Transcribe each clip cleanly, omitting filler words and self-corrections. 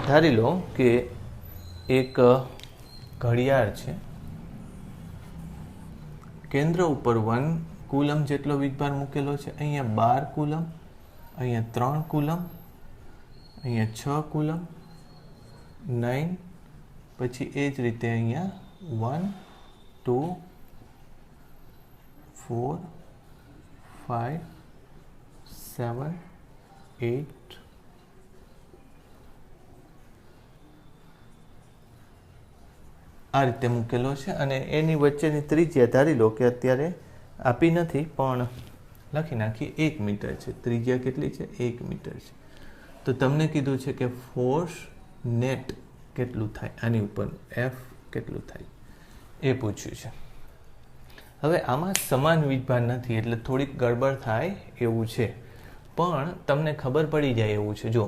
ધારી લો કે એક ઘડિયાળ છે, કેન્દ્ર ઉપર 1 કુલમ જેટલો વીજભાર મૂકેલો છે, અહીંયા 12 કુલમ, અહીંયા 3 કુલમ, અહીંયા 6 કુલમ, 9, પછી એ જ રીતે અહીંયા 1, 2, 4, 5, 7, 8, આ રીતે મૂકેલો છે અને એની વચ્ચેની ત્રિજ્યા ધારી લો કે અત્યારે આપી નથી પણ લખી નાખીએ 1 મીટર છે. ત્રિજ્યા કેટલી છે? 1 મીટર છે. તો તમને કીધું છે કે ફોર્સ નેટ કેટલું થાય, આની ઉપર એફ કેટલું થાય એ પૂછ્યું છે. હવે આમાં સમાન વીજભાર નથી એટલે થોડીક ગડબડ થાય એવું છે, પણ તમને ખબર પડી જાય એવું છે. જો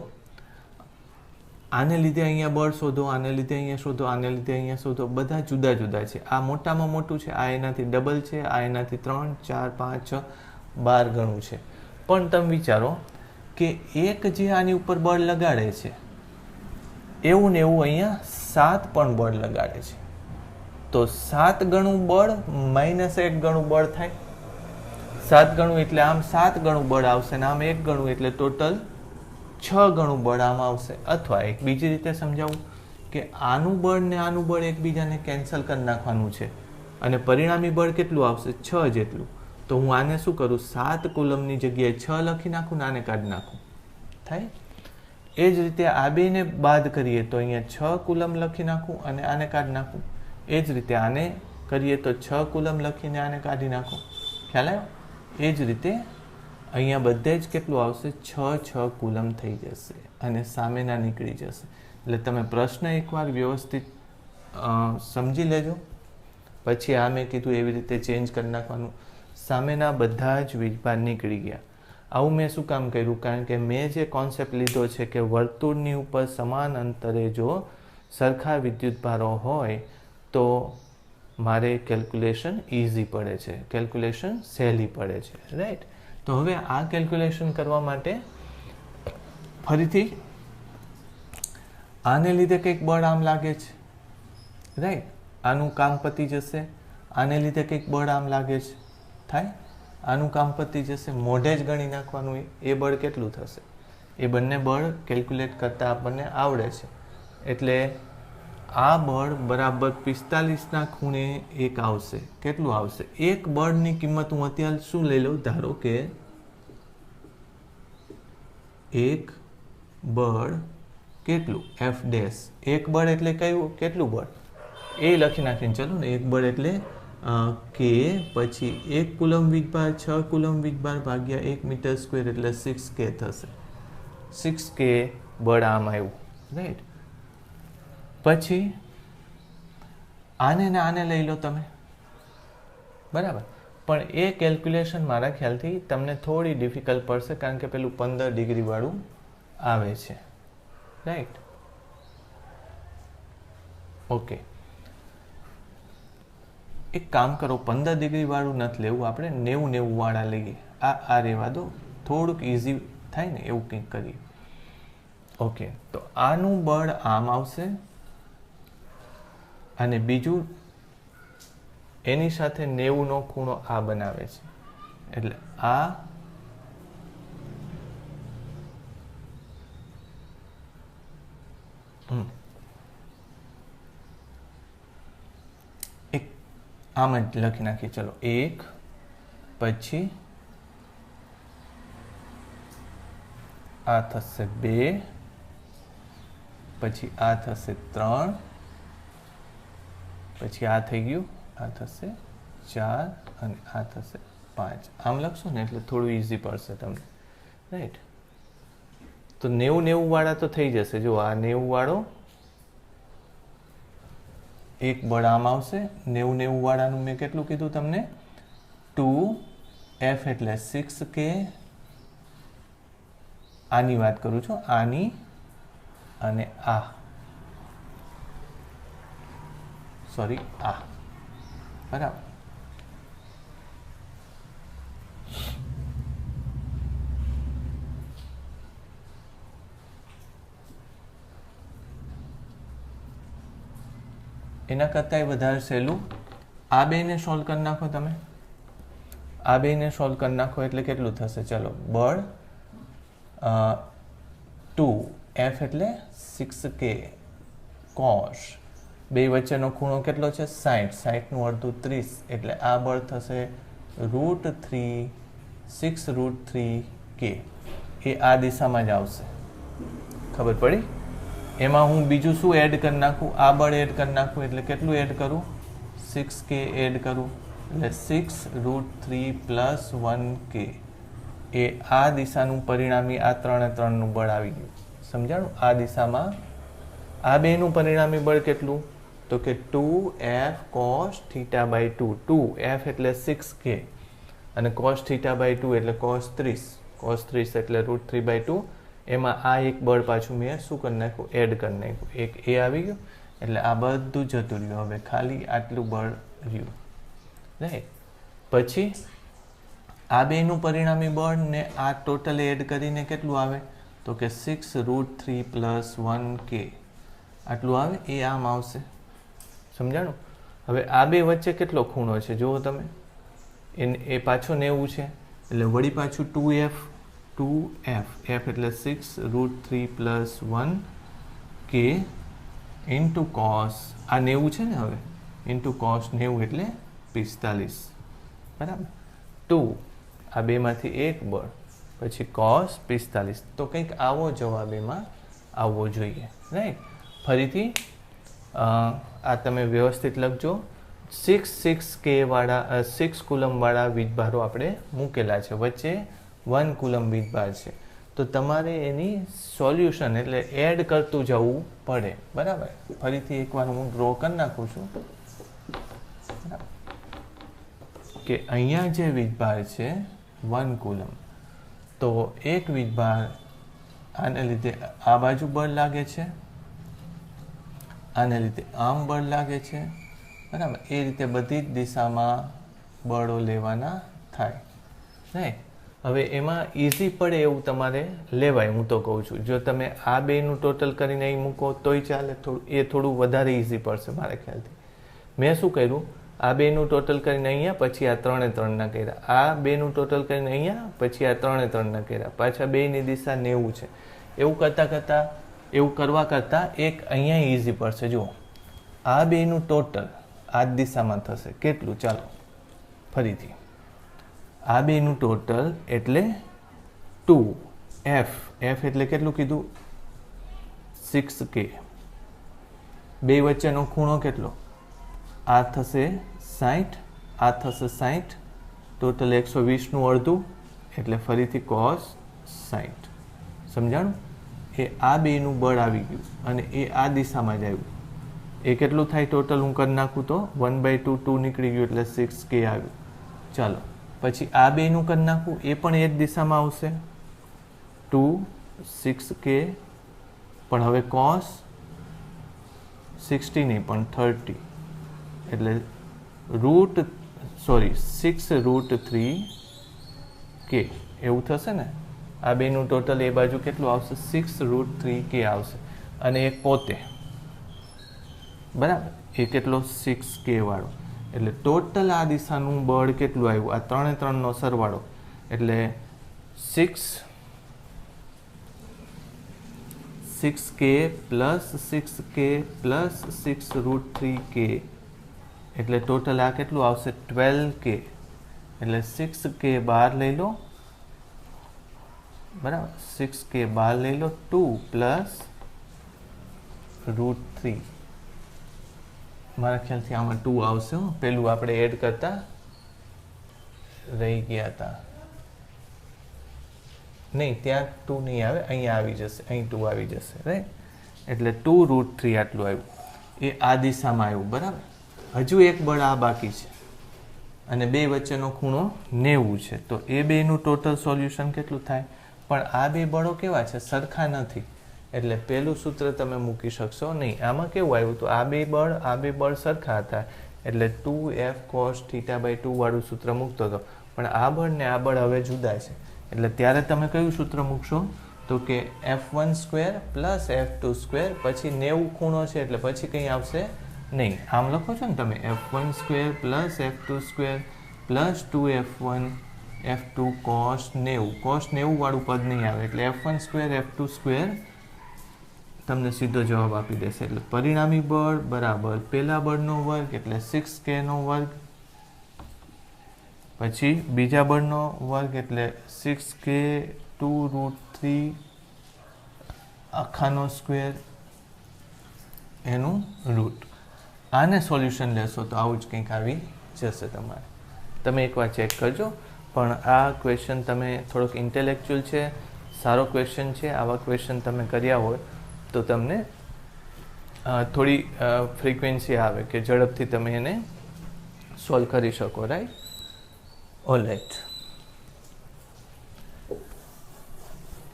આને લીધે અહીંયા બળ શોધો, આને લીધે અહીંયા શોધો, આને લીધે અહીંયા શોધો, બધા જુદા જુદા છે. આ મોટામાં મોટું છે, આ એનાથી ડબલ છે, આ એનાથી 3, 4, 5, 6, 12 ગણું છે. પણ તમે વિચારો કે એક જે આની ઉપર બળ લગાડે છે એવું ને એવું અહીંયા 7 પણ બળ લગાડે છે. તો 7 ગણું બળ માઇનસ 1 ગણું બળ થાય. 7 ગણું એટલે આમ 7 ગણું બળ આવશે ને આમ 1 ગણું એટલે ટોટલ 6 ગણું બળ આમ આવશે. અથવા એક બીજી રીતે સમજાવું કે આનું બળ ને આનું બળ એકબીજાને કેન્સલ કરી નાખવાનું છે અને પરિણામી બળ કેટલું આવશે? 6 જેટલું. તો હું આને શું કરું? 7 કુલમની જગ્યાએ 6 લખી નાખું ને આને કાઢી નાખું, થાય. એ જ રીતે આ બેને બાદ કરીએ તો અહીંયા 6 કુલમ લખી નાખું અને આને કાઢી નાખું. એ જ રીતે આને કરીએ તો 6 કુલમ લખીને આને કાઢી નાખો. ખ્યાલ આવ્યો? એ જ રીતે અહીંયા બધે જ કેટલું આવશે? 6 કુલમ થઈ જશે અને સામેના નીકળી જશે. એટલે તમે પ્રશ્ન એકવાર વ્યવસ્થિત સમજી લેજો, પછી આ મેં કીધું એવી રીતે ચેન્જ કરી નાખવાનું. સામેના બધા જ વીજભાર નીકળી ગયા. આવું મેં શું કામ કર્યું? કારણ કે મેં જે કોન્સેપ્ટ લીધો છે કે વર્તુળની ઉપર સમાન અંતરે જો સરખા વિદ્યુતભારો હોય તો મારે કેલ્ક્યુલેશન ઇઝી પડે છે, કેલ્ક્યુલેશન સહેલી પડે છે, રાઈટ? તો હવે આ કેલ્ક્યુલેશન કરવા માટે ફરીથી આને લીધે કંઈક બળ આમ લાગે છે, રાઈટ? આનું કામ પતી જશે. આને લીધે કંઈક બળ આમ લાગે છે, થાય. આનું કામ પતી જશે. મોઢે જ ગણી નાખવાનું એ બળ કેટલું થશે. એ બંને બળ કેલ્ક્યુલેટ કરતાં આપણને આવડે છે. એટલે આ બળ બરાબર 45ના ખૂણે 1 આવશે. કેટલું આવશે? એક બળની કિંમત હું અત્યારે શું લઈ લઉં? ધારો કે એક બળ કેટલું? F dash. એક બળ એટલે કયું? કેટલું બળ? એ લખી નાખીને ચલો ને. એક બળ એટલે કે પછી 1 કુલમ વીજભાર 6 કુલમ વીજભાર ભાગ્યા 1 મીટર સ્ક્વેર એટલે 6K થશે. 6K બળ આમ આવ્યું, રાઈટ? પછી આને ને આને લઈ લો તમે, બરાબર? પણ એ કેલ્ક્યુલેશન મારા ખ્યાલથી તમને થોડી ડિફિકલ્ટ પડશે કારણ કે પેલું 15 ડિગ્રી વાળું આવે છે, રાઈટ? ઓકે, એક કામ કરો, 15 ડિગ્રી વાળું નથી લેવું, આપણે 90 વાળા લઈએ. આ રહેવા દો, થોડુંક ઇઝી થાય ને એવું કંઈક કરીએ. ઓકે, તો આનું બળ આમ આવશે અને બીજું એની સાથે 90નો ખૂણો આ બનાવે છે. એટલે આ એક આમ જ લખી નાખીએ. ચલો, 1 પછી આ થશે 2, પછી આ થશે 3, પછી આ થઈ ગયું, આ થશે 4 અને આ થશે 5. આમ લખશો ને એટલે થોડું ઇઝી પડશે તમને, રાઈટ? તો 90 વાળા તો થઈ જશે. જો આ 90 વાળો એક બળ આમ આવશે. 90 વાળાનું મેં કેટલું કીધું તમને? 2F એટલે 6K. આની વાત કરું છું, આની અને આ, સોરી, આ, બરાબર? એના કરતાંય વધારે સહેલું આ બેને સોલ્વ કરી નાખો તમે. આ બેને સોલ્વ કરી નાખો એટલે કેટલું થશે? ચલો, બળ 2F એટલે 6K cos, બે વચ્ચેનો ખૂણો કેટલો છે? 60, 60નું અડધું 30 એટલે આ બળ થશે √3 6√3K. એ આ દિશામાં જ આવશે. ખબર પડી? એમાં હું બીજું શું એડ કરી નાખું? આ બળ એડ કરી નાખું એટલે કેટલું એડ કરું? 6K એડ કરું એટલે 6√3 + 1K. એ આ દિશાનું પરિણામી આ 3 બળ આવી ગયું. સમજાણું? આ દિશામાં આ બેનું પરિણામી બળ કેટલું? તો કે 2F cos θ/2. 2F એટલે 6K અને cos θ/2 એટલે cos 30. cos 30 એટલે √3/2. એમાં આ એક બળ પાછું મેં શું કરી નાખ્યું? એડ કરી નાખ્યું. એક એ આવી ગયું એટલે આ બધું જતું રહ્યું. હવે ખાલી આટલું બળ રહ્યું. રાઈટ. પછી આ બેનું પરિણામી બળ ને આ ટોટલ એડ કરીને કેટલું આવે? તો કે 6√3 + 1K. આટલું આવે. એ આમ આવશે. સમજાણું? હવે આ બે વચ્ચે કેટલો ખૂણો છે જુઓ તમે. એ પાછો 90 છે એટલે વળી પાછું 2F F એટલે 6√3 + 1K ઇન્ટુ cos, આ 90 છે ને હવે, ઇન્ટુ cos 90 એટલે 45. બરાબર? 2 આ બેમાંથી એક બળ પછી cos 45. તો કંઈક આવો જવાબ એમાં આવવો જોઈએ. રાઈટ. ફરીથી આ તમે વ્યવસ્થિત લખજો. 6K વાળા 6 કુલમ વાળા વીજભારો આપણે મૂકેલા છે, વચ્ચે 1 કુલમ વીજભાર છે. તો તમારે એની સોલ્યુશન એટલે એડ કરતું જવું પડે. બરાબર? ફરીથી એકવાર હું ડ્રો કરી નાખું છું કે અહીંયા જે વીજભાર છે 1 કુલમ, તો એક વીજભાર આને લીધે આ બાજુ બળ લાગે છે, આને લીધે આમ બળ લાગે છે. બરાબર? એ રીતે બધી જ દિશામાં બળો લેવાના થાય. રાઈટ. હવે એમાં ઇઝી પડે એવું તમારે લેવાય. હું તો કહું છું જો તમે આ બેનું ટોટલ કરીને અહીં મૂકો તોય ચાલે. થોડું વધારે ઇઝી પડશે મારા ખ્યાલથી. મેં શું કર્યું? આ બેનું ટોટલ કરીને અહીંયા, પછી આ 3 ના કર્યા. આ બેનું ટોટલ કરીને અહીંયા, પછી આ 3 ના કર્યા. પાછા બેની દિશા 90 છે. એવું કરવા કરતાં એક અહીંયા ઇઝી પડશે. જુઓ, આ બેનું ટોટલ આ દિશામાં થશે કેટલું? ચાલો ફરીથી. આ બેનું ટોટલ એટલે 2F. F એટલે કેટલું કીધું? 6K. બે વચ્ચેનો ખૂણો કેટલો? આ થશે 60, આ થશે 60, ટોટલ 120નું અડધું એટલે ફરીથી cos 60. સમજાણું? એ આ બેનું બળ આવી ગયું અને એ આ દિશામાં જ આવ્યું. એ કેટલું થાય ટોટલ? હું કરી નાખું તો 1/2 2 નીકળી ગયું એટલે 6K આવ્યું. ચાલો પછી આ બેનું કરી નાખું. એ પણ એ જ દિશામાં આવશે 2 6K. પણ હવે cos 60 નહીં પણ 30 એટલે 6√3K એવું થશે ને. આ બેનું ટોટલ એ બાજુ કેટલું આવશે? 6√3K આવશે. અને એક પોતે બરાબર એ કેટલો? 6K વાળો. એટલે ટોટલ આ દિશાનું બળ કેટલું આવ્યું? આ 3 નો સરવાળો એટલે 6K + 6K + 6√3K એટલે ટોટલ આ કેટલું આવશે? 12K. એટલે 6K બહાર લઈ લો. બરાબર? 6K બહાર લઈ લો. 2 + √3. મારા ખ્યાલથી આમાં 2 આવશે. પેલું આપણે એડ કરતા રહી ગયા હતા. નહીં, ત્યાં 2 નહીં આવે, અહીંયા આવી જશે. અહીં 2 આવી જશે. રાઈટ. એટલે 2√3 આટલું આવ્યું. એ આ દિશામાં આવ્યું. બરાબર? હજુ એક બળ આ બાકી છે અને બે વચ્ચેનો ખૂણો 90 છે. તો એ બેનું ટોટલ સોલ્યુશન કેટલું થાય? પણ આ બે બળો કેવા છે? સરખા નથી. એટલે પહેલું સૂત્ર તમે મૂકી શકશો નહીં. આમાં કેવું આવ્યું? તો આ બે બળ સરખા હતા એટલે 2F cos θ/2 વાળું સૂત્ર મૂકતો હતો. પણ આ બળ ને આ બળ હવે જુદા છે એટલે ત્યારે તમે કયું સૂત્ર મૂકશો? તો કે F1² + F2² પછી 90 ખૂણો છે એટલે પછી કંઈ આવશે નહીં, આમ લખો છો ને તમે F1 square plus F2 square plus 2F1 F2 cos 90 વાળું પદ નહીં આવે, એટલે F1 સ્ક્વેર F2 સ્ક્વેર તમને સીધો જવાબ આપી દેશે. એટલે પરિણામી બળ બરાબર પહેલા બળનો વર્ગ એટલે 6k નો વર્ગ, પછી બીજા બળનો વર્ગ એટલે 6k 2√3 આખાનો સ્ક્વેર એનું રૂટ. આને સોલ્યુશન લેશો તો આવું જ કંઈક આવી જશે તમારે. તમે એકવાર ચેક કરજો. પણ આ ક્વેશ્ચન તમે થોડોક ઇન્ટેલેક્ચ્યુઅલ છે, સારો ક્વેશ્ચન છે. આવા ક્વેશ્ચન તમે કર્યા હોય તો તમને થોડી ફ્રીક્વન્સી આવે કે ઝડપથી તમે એને સોલ્વ કરી શકો. રાઈટ? ઓલ રાઈટ,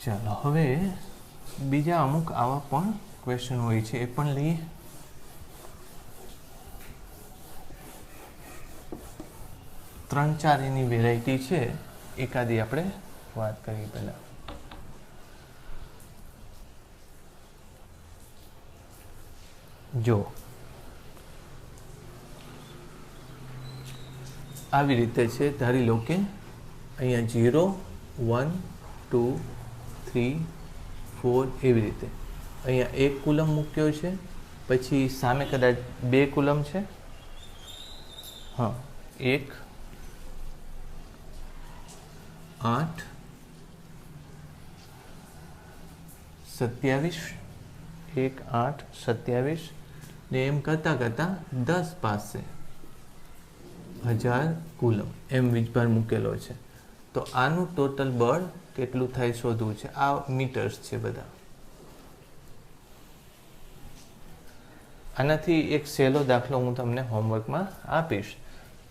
ચાલો હવે બીજા અમુક આવા પણ ક્વેશ્ચન હોય છે એ પણ લઈએ. 3-4 એની વેરાયટી છે, એકાદી આપણે વાત કરીએ. પહેલા જો આવી રીતે છે, ધારી લો કે અહીંયા 0 1 2 3 4 એવી રીતે અહીંયા 1 કુલમ મૂક્યો છે, પછી સામે કદાચ 2 કુલમ છે. હા, 1 8 27 1 8 27 ને એમ કરતાં કરતાં 10 પાસે 1000 કુલમ એમ વીજભાર મૂકેલો છે. તો આનું ટોટલ બળ કેટલું થાય શોધવું છે. આ મીટર્સ છે બધા. આનાથી એક સહેલો દાખલો હું તમને હોમવર્કમાં આપીશ.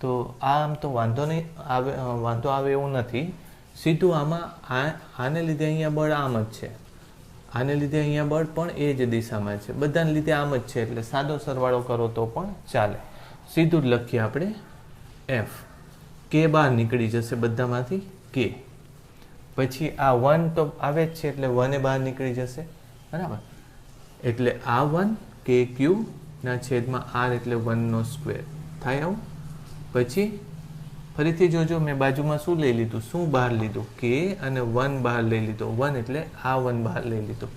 તો આમ તો વાંધો આવે એવું નથી. સીધું આમાં આને લીધે અહીંયા બળ આમ જ છે, આને લીધે અહીંયા બળ પણ એ જ દિશામાં છે, બધાને લીધે આમ જ છે. એટલે સાદો સરવાળો કરો તો પણ ચાલે. સીધું જ લખીએ આપણે F. K બહાર નીકળી જશે બધામાંથી K. પછી આ 1 તો આવે જ છે એટલે 1 બહાર નીકળી જશે. બરાબર? એટલે આ 1 KQ ના છેદમાં R એટલે 1 નો સ્ક્વેર થાય આવું. પછી ફરીથી જોજો, મેં બાજુમાં શું લઈ લીધું, શું બહાર લીધું, K અને 1 બહાર લઈ લીધો. 1 એટલે આ 1 બહાર લઈ લીધું.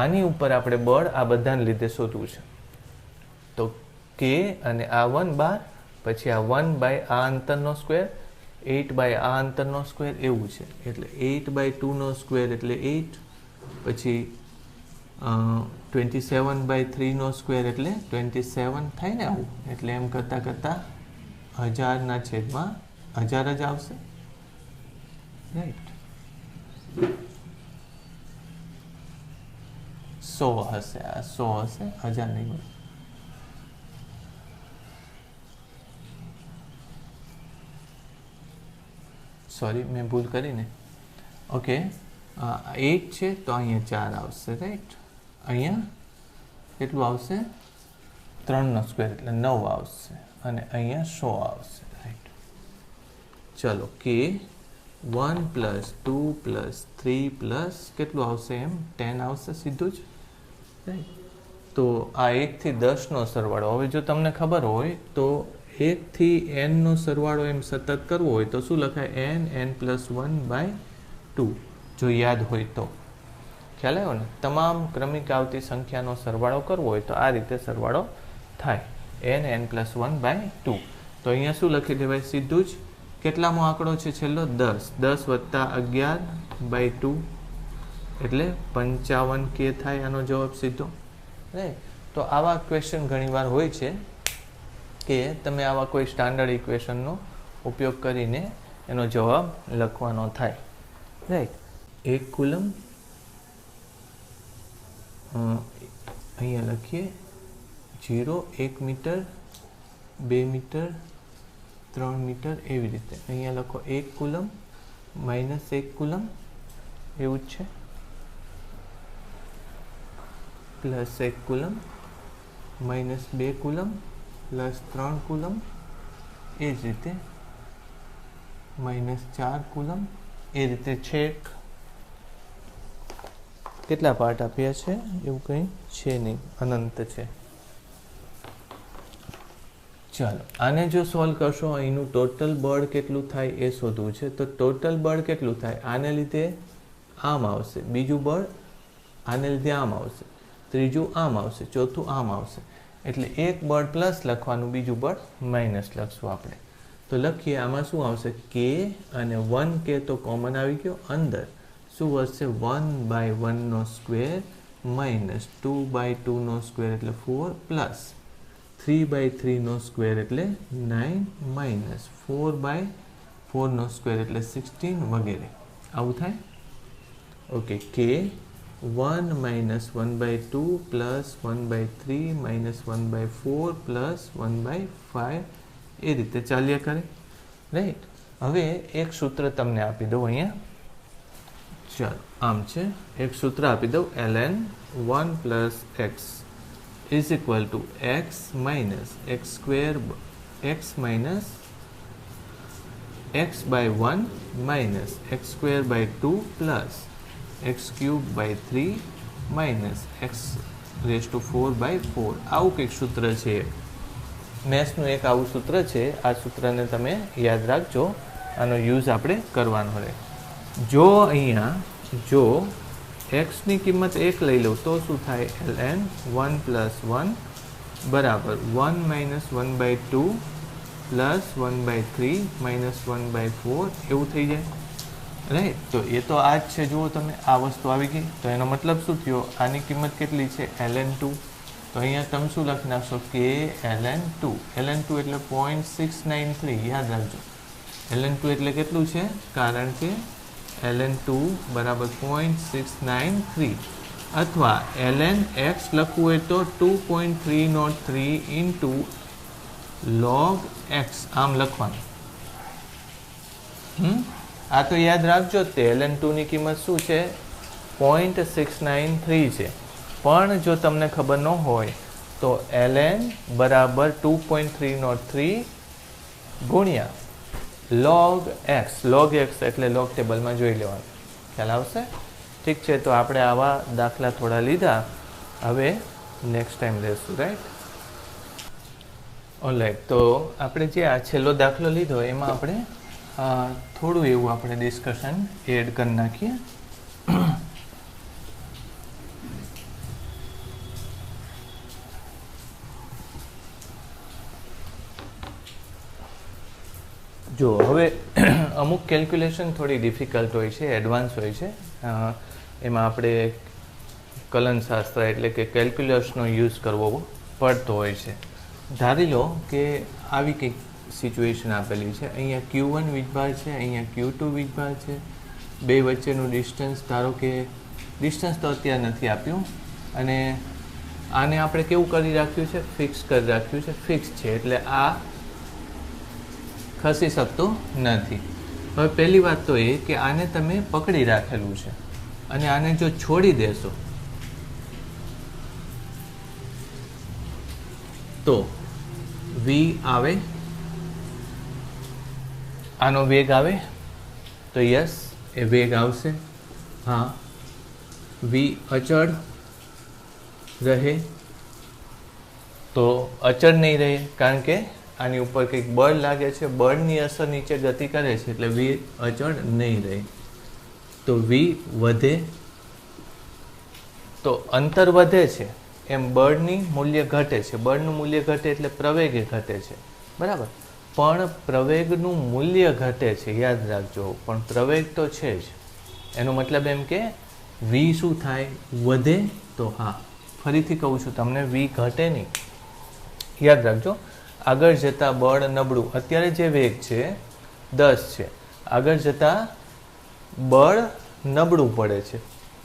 આની ઉપર આપણે બળ આ બધાને લીધે શોધવું છે. તો K અને આ 1 બહાર, પછી આ 1/આ અંતરનો સ્ક્વેર, 8/આ અંતરનો સ્ક્વેર એવું છે. એટલે 8/2 નો સ્ક્વેર એટલે 8, પછી 27/3 નો સ્ક્વેર એટલે 27 થાય ને આવું. એટલે એમ કરતાં કરતાં 1000 ના છેદમાં 1000 જ આવશે. રાઈટ? 100 હશે, આ 100 હશે, 1000 નહીં મળે. સોરી, મેં ભૂલ કરીને. ઓકે, 8 છે તો અહીંયા 4 આવશે. રાઈટ? અહીંયા કેટલું આવશે? 3 નો સ્ક્વેર એટલે 9 આવશે, અને અહીંયા 100 આવશે. રાઈટ? ચલો, K 1 + 2 + 3 + કેટલું આવશે? એમ 10 આવશે સીધું જ. રાઈટ? તો આ 1 થી 10 નો સરવાળો. હવે જો તમને ખબર હોય તો 1 થી n નો સરવાળો એમ સતત કરવો હોય તો શું લખાય? n + 1/2. જો યાદ હોય તો ખ્યાલ આવ્યો ને? તમામ ક્રમિક આવતી સંખ્યાનો સરવાળો કરવો હોય તો આ રીતે સરવાળો થાય, n + 1/2. તો અહીંયા શું લખી દેવાય? સીધું જ કેટલામો આંકડો છે છેલ્લો? 10. 10 + 11/2 એટલે 55k થાય આનો જવાબ સીધો. રાઈટ? તો આવા ક્વેશ્ચન ઘણીવાર હોય છે કે તમે આવા કોઈ સ્ટાન્ડર્ડ ઇક્વેશનનો ઉપયોગ કરીને એનો જવાબ લખવાનો થાય. રાઈટ? 1 કુલમ અહીંયા લખીએ 0, 1 મીટર, 2 મીટર, 3 મીટર એવી રીતે. અહીંયા લખો 1 કુલમ -1 કુલમ એવું જ છે, +1 કુલમ, -2 કુલમ, +3 કુલમ, એ જ રીતે -4 કુલમ. એ રીતે છેક કેટલા પાર્ટ આપ્યા છે એવું કંઈ છે નહીં, અનંત છે. ચાલો આને જો સોલ્વ કરશો અહીંનું ટોટલ બળ કેટલું થાય એ શોધવું છે. તો ટોટલ બળ કેટલું થાય, આને લીધે આમ આવશે, બીજું બળ આને લીધે આમ આવશે, ત્રીજું આમ આવશે, ચોથું આમ આવશે. એટલે એક બળ પ્લસ લખવાનું, બીજું બળ માઇનસ લખશું આપણે. તો લખીએ આમાં શું આવશે, કે અને 1k તો કોમન આવી ગયો, અંદર શું વધશે 1/1 સ્ક્વેર માઇનસ 2/2 સ્ક્વેર એટલે 4 પ્લસ 3/3 સ્ક્વેર એટલે 9 માઇનસ 4/4 સ્ક્વેર એટલે 16 વગેરે આવું થાય. ઓકે, કે 1 માઇનસ 1/2 પ્લસ 1/3 માઇનસ 1/4 પ્લસ 1/5 એ રીતે ચાલ્યા કરે, રાઈટ. હવે એક સૂત્ર તમને આપી દઉં અહીંયા. ચાલો આમ છે, એક સૂત્ર આપી દઉં, ln 1 plus x is equal to x minus x square x minus x by 1 minus x square by 2 plus x cube by 3 minus x raise to 4/4. આવું કંઈક સૂત્ર છે, મેથ્સનું એક આવું સૂત્ર છે. આ સૂત્રને તમે યાદ રાખજો, આનો યુઝ આપણે કરવાનો રહે. જો અહીંયા જો એક્સની કિંમત 1 લઈ લઉં તો શું થાય, ln 1 પ્લસ 1 બરાબર 1 માઇનસ 1/2 પ્લસ 1/3 માઇનસ 1/4 એવું થઈ જાય, રાઈટ. તો એ તો આ જ છે, જુઓ તમે આ વસ્તુ આવી ગઈ. તો એનો મતલબ શું થયો, આની કિંમત કેટલી છે ln 2. તો અહીંયા તમે શું લખી નાખશો, કે ln 2 એટલે 0.693. યાદ રાખજો, ln 2 એટલે કેટલું છે, કારણ કે ln 2 બરાબર 0.693 અથવા ln x લખવું હોય તો 2.303 ઇન્ટુ log x આમ લખવાનું. આ તો યાદ રાખજો તે ln 2 ની કિંમત શું છે 0.693 છે. પણ જો તમને ખબર ન હોય તો ln બરાબર 2.303 ગુણ્યા log x એટલે log ટેબલમાં જોઈ લેવાનું, ખ્યાલ આવશે. ઠીક છે, તો આપણે આવા દાખલા થોડા લીધા, હવે નેક્સ્ટ ટાઈમ લેશું, રાઈટ. ઓલરાઈટ, તો આપણે જે આ છેલ્લો દાખલો લીધો એમાં આપણે થોડું એવું આપણે ડિસ્કશન એડ કરી નાખીએ. જો હવે અમુક કેલ્ક્યુલેશન થોડી ડિફિકલ્ટ હોય છે, એડવાન્સ હોય છે. એમાં આપણે કલનશાસ્ત્ર એટલે કે કેલ્ક્યુલસનો યુઝ કરવો પડતો હોય છે. ધારી લો કે આવી કંઈક સિચ્યુએશન આપેલી છે, અહીંયા Q1 વીજભાર છે, અહીંયા Q2 વીજભાર છે, બે વચ્ચેનું ડિસ્ટન્સ ધારો કે ડિસ્ટન્સ તો અત્યારે નથી આપ્યું, અને આને આપણે કેવું કરી રાખ્યું છે, ફિક્સ કરી રાખ્યું છે, ફિક્સ છે એટલે આ ખસી શકતું નથી. હવે પહેલી વાત તો એ કે આને તમે પકડી રાખેલું છે અને આને જો છોડી દેશો તો v આવે, આનો વેગ આવે તો યસ એ વેગ આવશે. હા, v અચળ રહે તો અચળ નહીં રહે, કારણ કે આની ઉપર કંઈક બળ લાગે છે, બળની અસર નીચે ગતિ કરે છે એટલે v અચળ નહીં રહે. તો v વધે તો અંતર વધે છે એમ બળની મૂલ્ય ઘટે છે, બળનું મૂલ્ય ઘટે એટલે પ્રવેગે ઘટે છે, બરાબર. પણ પ્રવેગનું મૂલ્ય ઘટે છે, યાદ રાખજો, પણ પ્રવેગ તો છે જ. એનો મતલબ એમ કે v શું થાય, વધે. તો હા, ફરીથી કહું છું તમને, v ઘટે નહીં, યાદ રાખજો. આગળ જતાં બળ નબળું, અત્યારે જે વેગ છે 10 છે, આગળ જતાં બળ નબળું પડે છે,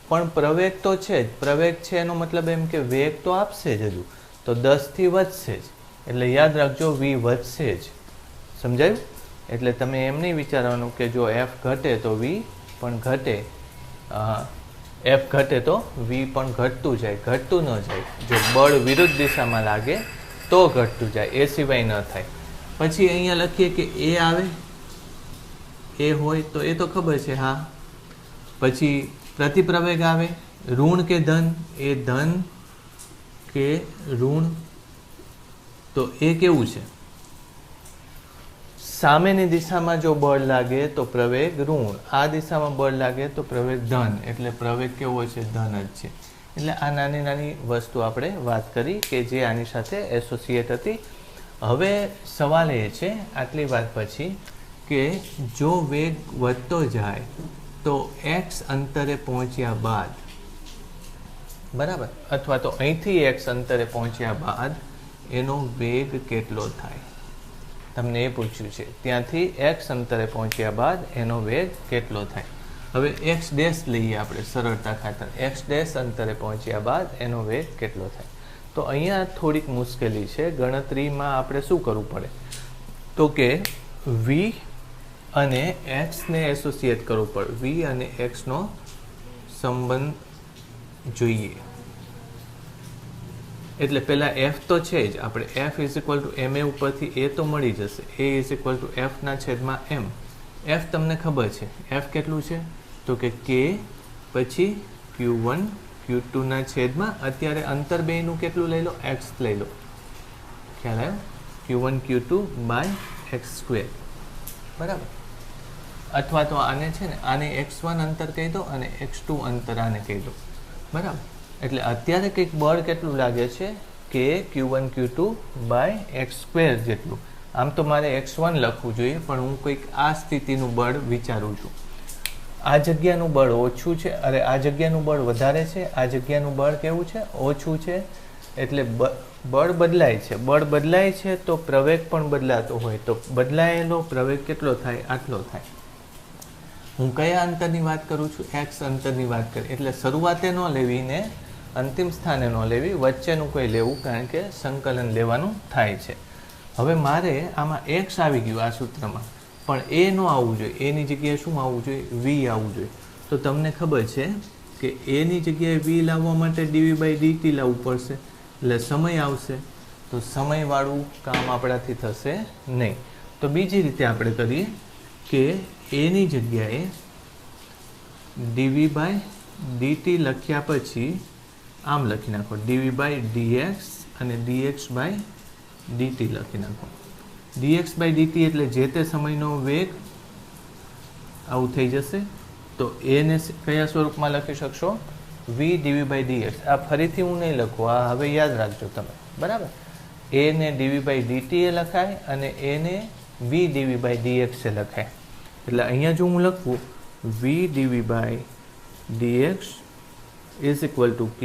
પણ પ્રવેગ તો છે જ. પ્રવેગ છે એનો મતલબ એમ કે વેગ તો આપશે જ હજુ, તો 10 થી વધશે જ, એટલે યાદ રાખજો v વધશે જ. સમજાયું? એટલે તમે એમ નહીં વિચારવાનું કે જો f ઘટે તો v પણ ઘટે, f ઘટે તો v પણ ઘટતું જાય, ઘટતું ન જાય. જો બળ વિરુદ્ધ દિશામાં લાગે તો ઘટતું જાય, એ સિવાય ન થાય. પછી અહીંયા લખીએ કે એ આવે, એ હોય તો એ તો ખબર છે, હા. પછી પ્રતિપ્રવેગ આવે, ઋણ કે ધન, એ ધન કે ઋણ, તો એ કેવું છે, સામેની દિશામાં જો બળ લાગે તો પ્રવેગ ઋણ, આ દિશામાં બળ લાગે તો પ્રવેગ ધન, એટલે પ્રવેગ કેવો છે? ધન જ છે. એટલે આ નાની નાની વસ્તુ આપણે વાત કરી કે જે આની સાથે એસોસિએટ હતી. હવે સવાલ એ છે આટલી વાત પછી કે જો વેગ વધતો જાય તો x અંતરે પહોંચ્યા બાદ, બરાબર, અથવા તો અહીંથી x અંતરે પહોંચ્યા બાદ એનો વેગ કેટલો થાય? તમને એ પૂછ્યું છે. ત્યાંથી x અંતરે પહોંચ્યા બાદ એનો વેગ કેટલો થાય? હવે x ડેશ લઈએ આપણે સરળતા ખાતર. x ડેશ અંતરે પહોંચ્યા બાદ એનો વેગ કેટલો થાય? તો અહીંયા થોડીક મુશ્કેલી છે. ગણતરીમાં આપણે શું કરવું પડે? તો કે v અને x ને એસોસિએટ કરવું પડે. v અને x નો સંબંધ જોઈએ. એટલે પહેલા f તો છે જ, આપણે f ma ઉપરથી a તો મળી જશે. a f ના છેદમાં m. f તમને ખબર છે, f કેટલું છે? તો કે k પછી q1 q2 ના છેદમાં, અત્યારે અંતર બેયનું કેટલું લઈ લો? x લઈ લો. ખ્યાલ આવ્યો? q1 q2 by x square, બરાબર. અથવા તો આને છે ને, આને x1 અંતર કહી દો અને x2 અંતર આને કહી દો, બરાબર. એટલે અત્યારે કંઈક બળ કેટલું લાગે છે? કે q1 q2 by x square જેટલું. આમ તો મારે x1 લખવું જોઈએ, પણ હું કંઈક આ સ્થિતિનું બળ વિચારું છું. આ જગ્યાનું બળ ઓછું છે, અરે આ જગ્યાનું બળ વધારે છે, આ જગ્યાનું બળ કેવું છે? ઓછું છે. એટલે બળ બદલાય છે. બળ બદલાય છે તો પ્રવેગ પણ બદલાતો હોય. તો બદલાયેલો પ્રવેગ કેટલો થાય? આટલો થાય. હું કયા અંતરની વાત કરું છું? x અંતરની વાત કરી. એટલે શરૂઆતે ન લેવી ને અંતિમ સ્થાને ન લેવી, વચ્ચેનું કોઈ લેવું, કારણ કે સંકલન લેવાનું થાય છે. હવે મારે આમાં x આવી ગયું આ સૂત્રમાં, પણ એ ન આવવું જોઈએ. એની જગ્યાએ શું આવવું જોઈએ? v આવવું જોઈએ. તો તમને ખબર છે કે એની જગ્યાએ v લાવવા માટે dv/dt લાવવું પડશે, એટલે સમય આવશે. તો સમયવાળું કામ આપણાથી થશે નહીં. તો બીજી રીતે આપણે કરીએ કે એની જગ્યાએ dv/dt લખ્યા પછી આમ લખી નાખો, dv/dx અને dx/dt લખી નાખો. dx/dt એટલે જે તે સમયનો વેગ, આવું થઈ જશે. તો એને કયા સ્વરૂપમાં લખી શકશો? v dv/dx. આ ફરીથી હું નહીં લખું, આ હવે યાદ રાખજો તમે, બરાબર. એ ને dv/dt એ લખાય અને એને v dv/dx એ લખાય. એટલે અહીંયા જો હું લખું v dv/dx is equal to k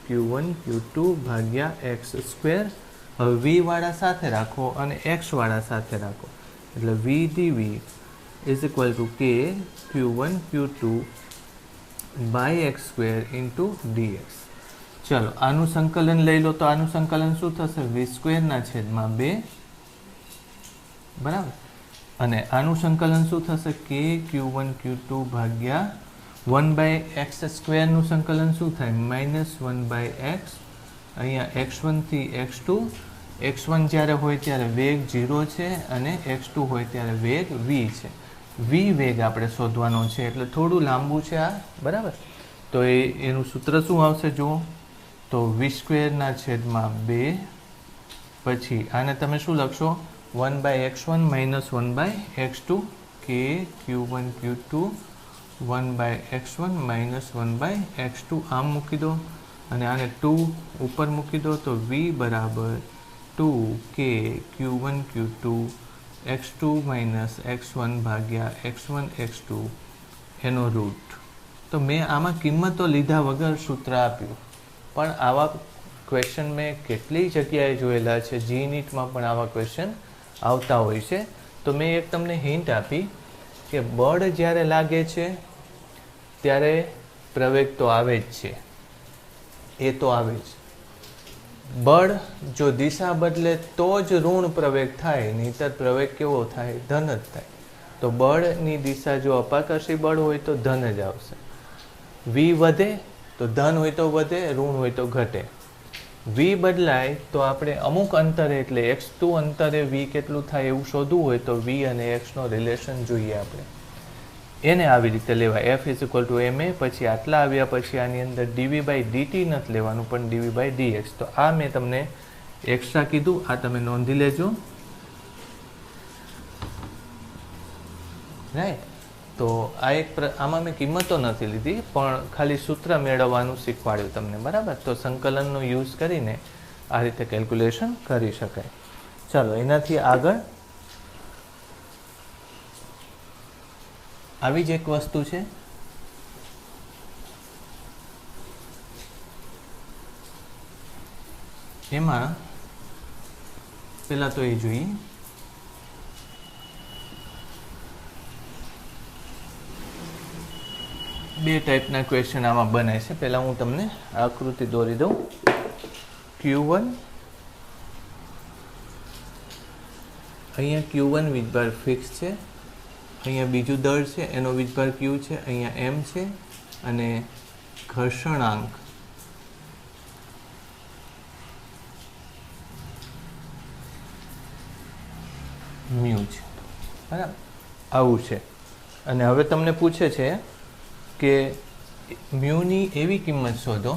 q1 q2 ભાગ્યા x સ્ક્વેર. હવે v વાળા સાથે રાખો અને x વાળા સાથે રાખો. એટલે v dv is equal to k q1 q2 by x square into dx. ચલો આનું સંકલન લઈ લો. તો આનું સંકલન શું થશે? v સ્ક્વેર ના છેદમાં 2, બરાબર. અને આનું સંકલન શું થશે? k q1 q2 ભાગ્યા 1/x સ્ક્વેર નું સંકલન શું થાય? -1/x. અહીંયા x1 થી x2. x1 જ્યારે હોય ત્યારે વેગ 0 છે અને x2 હોય ત્યારે વેગ v છે. v વેગ આપણે શોધવાનો છે, એટલે થોડું લાંબુ છે આ, બરાબર. તો એનું સૂત્ર શું આવશે જુઓ? તો v સ્ક્વેર ના છેદમાં 2, પછી આને તમે શું લખશો? 1/x1 -1/x2 k q1 q2 1/x1 -1/x2 આમ મૂકી દો અને આને 2 ઉપર મૂકી દો. તો v બરાબર 2k q1 q2 x2 - x1 ભાગ્યા x1 x2 એનો રૂટ. તો મેં આમાં કિંમતો લીધા વગર સૂત્ર આપ્યું, પણ આવા ક્વેશ્ચન મેં કેટલી જગ્યાએ જોયેલા છે. જી નીટમાં પણ આવા ક્વેશ્ચન આવતા હોય છે. તો મેં એક તમને હિન્ટ આપી કે બળ જ્યારે લાગે છે ત્યારે પ્રવેગ તો આવે જ છે, એ તો આવે જ. બળ જો દિશા બદલે તો જ ઋણ પ્રવેગ થાય, નહીંતર પ્રવેગ કેવો થાય? ધન જ થાય. તો બળની દિશા જો અપાકર્ષી બળ હોય તો ધન જ આવશે. v વધે તો ધન હોય તો વધે, ઋણ હોય તો ઘટે. v બદલાય તો આપણે અમુક અંતરે, એટલે x2 અંતરે v કેટલું થાય એવું શોધવું હોય તો v અને x નો રિલેશન જોઈએ આપણે. એને આવી રીતે લેવાય. f = ma. પછી આટલા આવ્યા પછી આની અંદર dv/dt નથી લેવાનું, પણ dv/dx. તો આ મેં તમને એક્સ્ટ્રા કીધું, આ તમે નોંધી લેજો. રાઈટ. તો આ આમાં મેં કિંમતો નથી લીધી, પણ ખાલી સૂત્ર મેળવવાનું શીખવાડ્યું તમને, બરાબર. તો સંકલનનો યુઝ કરીને આ રીતે કેલ્ક્યુલેશન કરી શકાય. ચાલો એનાથી આગળ આવી જ એક વસ્તુ છે, એમાં પહેલાં તો એ જોઈએ બે ટાઈપના ક્વેશ્ચન આમાં બને છે. પહેલાં હું તમને આકૃતિ દોરી દઉં. Q1 અહીંયા Q1 વીજભાર ફિક્સ છે, અહીંયા બીજું દળ છે એનો વીજભાર Q છે, અહીંયા M છે અને ઘર્ષણાંક મ્યુ છે, બરાબર. આવું છે. અને હવે તમને પૂછે છે કે મ્યુની એવી કિંમત શોધો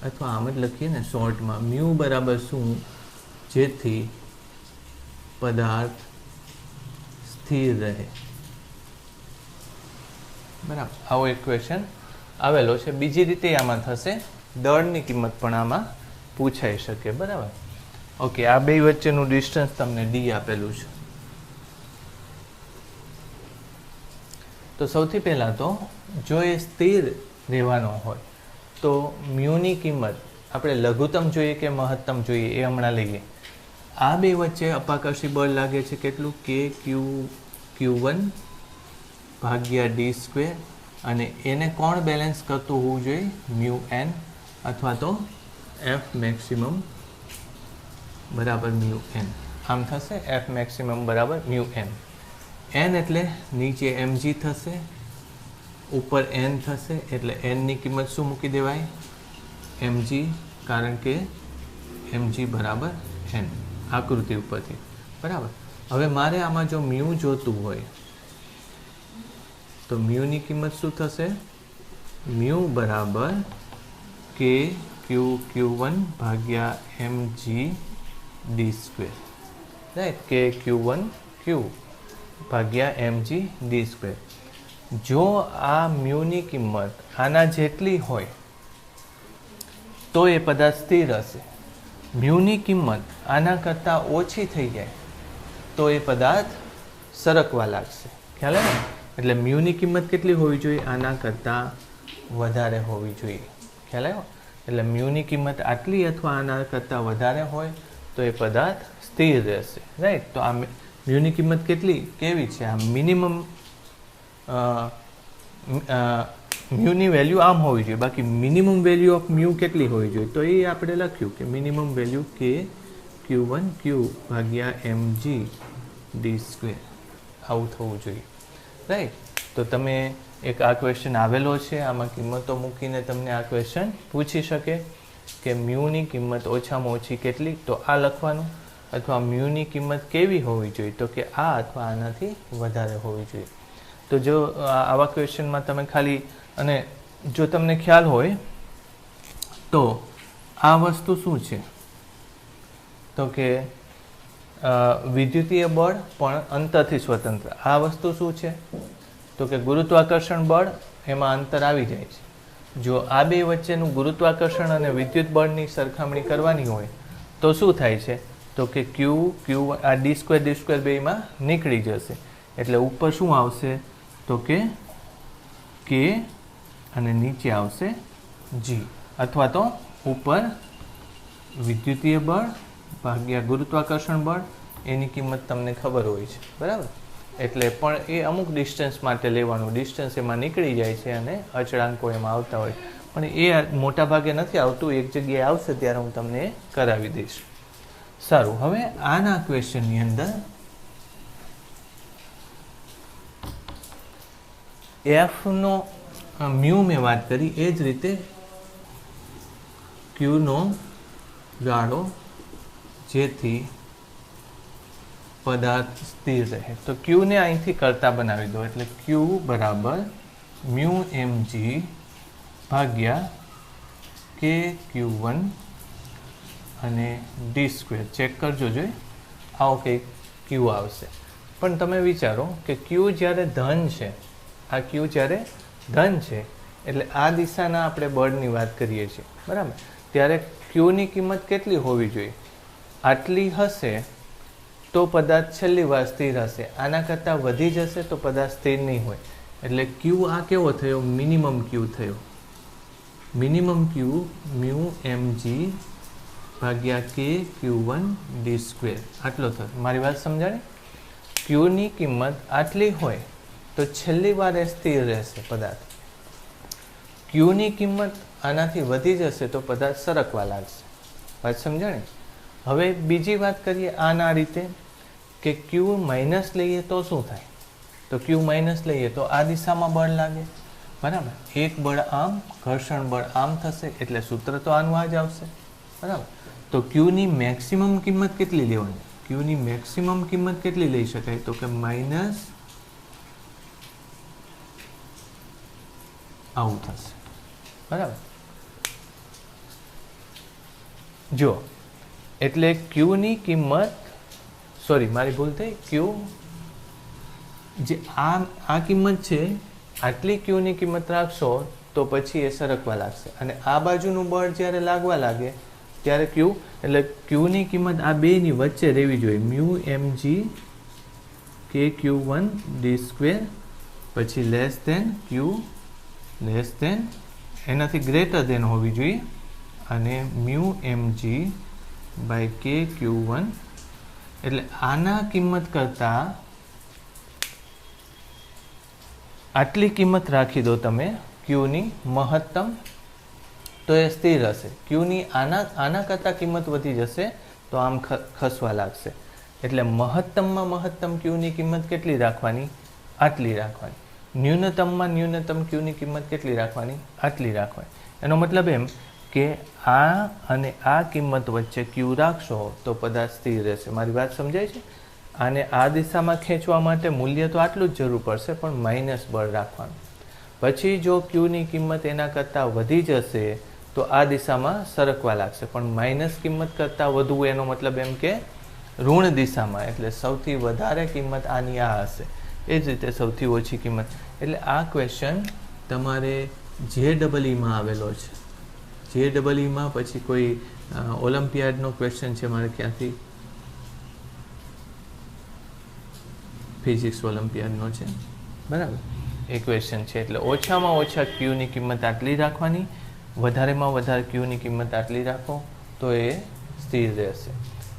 અથવા આમ જ લખીએ ને શોર્ટમાં, મ્યુ બરાબર શું જેથી પદાર્થ સ્થિર રહે, બરાબર. આવો એક ક્વેશ્ચન આવેલો છે. બીજી રીતે આમાં થશે, દળની કિંમત પણ આમાં પૂછાઈ શકે, બરાબર. ઓકે, આ બે વચ્ચેનું ડિસ્ટન્સ તમને ડી આપેલું છે. તો સૌથી પહેલાં તો જો એ સ્થિર રહેવાનો હોય તો મ્યુની કિંમત આપણે લઘુત્તમ જોઈએ કે મહત્તમ જોઈએ એ હમણાં લઈએ. આ બે વચ્ચે અપાકર્ષી બળ લાગે છે કેટલું, કે Q1 ભાગ્યા ડી સ્ક્વેર, અને એને કોણ બેલેન્સ કરતું હોવું જોઈએ, મ્યુ એન, અથવા તો એફ મેક્સિમમ બરાબર મ્યુ એન. આમ થશે, એફ મેક્સિમમ બરાબર મ્યુ એન. એન એટલે નીચે mg થશે, ઉપર n થશે, એટલે nની કિંમત શું મૂકી દેવાય, mg, કારણ કે mg બરાબર n આકૃતિ ઉપરથી, બરાબર. હવે મારે આમાં જો મ્યુ જોતું હોય તો મ્યુની કિંમત શું થશે, મ્યુ બરાબર કે Q1 ભાગ્યા mg ડી સ્ક્વેર, રાઈટ. કે Q1 Q ભાગ્યા mg ડી સ્ક્વેર. જો આ મ્યુની કિંમત આના જેટલી હોય તો એ પદાર્થ સ્થિર હશે. મ્યુની કિંમત આના કરતાં ઓછી થઈ જાય તો એ પદાર્થ સરકવા લાગશે, ખ્યાલ આવે ને. એટલે મ્યુની કિંમત કેટલી હોવી જોઈએ, આના કરતાં વધારે હોવી જોઈએ, ખ્યાલ આવ્યો. એટલે મ્યુની કિંમત આટલી અથવા આના કરતાં વધારે હોય તો એ પદાર્થ સ્થિર રહેશે, રાઈટ. તો આ મ્યુની કિંમત કેવી છે, આ મિનિમમ મ્યુની વેલ્યુ આમ હોવી જોઈએ, બાકી મિનિમમ વેલ્યુ ઓફ મ્યુ કેટલી હોવી જોઈએ, તો એ આપણે લખ્યું કે મિનિમમ વેલ્યુ કે Q1 Q ભાગ્યા mg ડી સ્ક્વેર, આવું થવું જોઈએ, રાઈટ. તો તમે એક આ ક્વેશ્ચન આવેલો છે, આમાં કિંમતો મૂકીને તમને આ ક્વેશ્ચન પૂછી શકે કે મ્યુની કિંમત ઓછામાં ઓછી કેટલી, તો આ લખવાનું. અથવા મ્યુની કિંમત કેવી હોવી જોઈએ, તો કે આ અથવા આનાથી વધારે હોવી જોઈએ. તો જો આવા ક્વેશ્ચનમાં તમે ખાલી, અને જો તમને ખ્યાલ હોય તો આ વસ્તુ શું છે, તો કે વિદ્યુતીય બળ પણ અંતરથી સ્વતંત્ર. આ વસ્તુ શું છે, તો કે ગુરુત્વાકર્ષણ બળ, એમાં અંતર આવી જાય છે. જો આ બે વચ્ચેનું ગુરુત્વાકર્ષણ અને વિદ્યુત બળની સરખામણી કરવાની હોય તો શું થાય છે, તો કે Q આ ડી સ્ક્વેર બેમાં નીકળી જશે. એટલે ઉપર શું આવશે, તો કે K અને નીચે આવશે G, અથવા તો ઉપર વિદ્યુતીય બળ ભાગ્યા ગુરુત્વાકર્ષણ બળ, એની કિંમત તમને ખબર હોય છે, બરાબર. એટલે પણ એ અમુક ડિસ્ટન્સ માટે લેવાનું, ડિસ્ટન્સ એમાં નીકળી જાય છે અને અચળાંકો એમાં આવતા હોય, પણ એ મોટા ભાગે નથી આવતું. એક જગ્યાએ આવશે ત્યારે હું તમને એ કરાવી દઈશ. સારું, હવે આના ક્વેશ્ચનની અંદર એફનો મ્યુ મેં વાત કરી, એ જ રીતે ક્યુનો ગાળો જેથી પદાર્થ સ્થિર રહે. તો ક્યુને અહીંથી કરતા બનાવી દો, એટલે ક્યુ બરાબર મ્યુ mg ભાગ્યા કે Q1 અને ડી સ્ક્વેર ચેક કરજો જોઈએ આવો કંઈક ક્યુ આવશે. પણ તમે વિચારો કે ક્યુ જ્યારે ધન છે, આ ક્યુ જ્યારે ધન છે એટલે આ દિશાના આપણે બળની વાત કરીએ છીએ, બરાબર? ત્યારે ક્યુની કિંમત કેટલી હોવી જોઈએ? આટલી હશે તો પદાર્થ છેલ્લી વાર સ્થિર હશે, આના કરતાં વધી જશે તો પદાર્થ સ્થિર નહીં હોય. એટલે ક્યુ આ કેવો થયો? મિનિમમ ક્યુ થયો. મિનિમમ ક્યુ મ્યુ mg ભાગ્યા કે Q1 ડી સ્ક્વેર આટલો થયો. મારી વાત સમજાણી? ક્યુની કિંમત આટલી હોય તો છેલ્લી વાર એ સ્થિર રહેશે પદાર્થ. ક્યુની કિંમત આનાથી વધી જશે તો પદાર્થ સરકવા લાગશે. વાત સમજાણી? હવે બીજી વાત કરીએ આના રીતે કે ક્યુ માઇનસ લઈએ તો શું થાય? તો ક્યુ માઇનસ લઈએ તો આ દિશામાં બળ લાગે, બરાબર? એક બળ આમ, ઘર્ષણ બળ આમ થશે એટલે સૂત્ર તો આનું આ જ આવશે, બરાબર? તો ક્યુની મેક્સિમમ કિંમત કેટલી લેવાની? ક્યુની મેક્સિમમ કિંમત કેટલી લઈ શકાય? તો કે માઇનસ આવું થશે, બરાબર? જો એટલે ક્યુની કિંમત, સોરી મારી ભૂલ થઈ, ક્યુ જે આ કિંમત છે આટલી ક્યુની કિંમત રાખશો તો પછી એ સરકવા લાગશે અને આ બાજુનું બળ જ્યારે લાગવા લાગે ત્યારે ક્યુ, એટલે ક્યુની કિંમત આ બેની વચ્ચે રહેવી જોઈએ. મ્યુ mg કે Q1 ડી સ્ક્વેર પછી લેસ ધેન ક્યુ લેસ ધેન એનાથી ગ્રેટર ધેન હોવી જોઈએ અને મ્યુ mg બાય કે Q1 એટલે આના કિંમત કરતાં આટલી કિંમત રાખી દો તમે ક્યુની મહત્તમ તો એ સ્થિર હશે. ક્યુની આના કરતાં કિંમત વધી જશે તો આમ ખસવા લાગશે. એટલે મહત્તમમાં મહત્તમ ક્યુની કિંમત કેટલી રાખવાની? આટલી રાખવાની. ન્યૂનતમમાં ન્યૂનતમ ક્યુની કિંમત કેટલી રાખવાની? આટલી રાખવાની. એનો મતલબ એમ કે આ અને આ કિંમત વચ્ચે ક્યુ રાખશો તો પદાર્થ સ્થિર રહેશે. મારી વાત સમજાય છે? આને આ દિશામાં ખેંચવા માટે મૂલ્ય તો આટલું જ જરૂર પડશે પણ માઇનસ બળ રાખવાનું. પછી જો ક્યુની કિંમત એના કરતાં વધી જશે તો આ દિશામાં સરકવા લાગશે પણ માઇનસ કિંમત કરતાં વધુ એનો મતલબ એમ કે ઋણ દિશામાં, એટલે સૌથી વધારે કિંમત આની આ હશે. એ જ રીતે સૌથી ઓછી કિંમત. એટલે આ ક્વેશ્ચન તમારે JEE-માં આવેલો છે. JEE-માં પછી કોઈ ઓલિમ્પિયાડનો ક્વેશ્ચન છે મારે ક્યાંથી, ફિઝિક્સ ઓલિમ્પિયાડનો છે, બરાબર? એ ક્વેશ્ચન છે. એટલે ઓછામાં ઓછા ક્યુની કિંમત આટલી રાખવાની, વધારેમાં વધારે ક્યુની કિંમત આટલી રાખો તો એ સ્થિર રહેશે.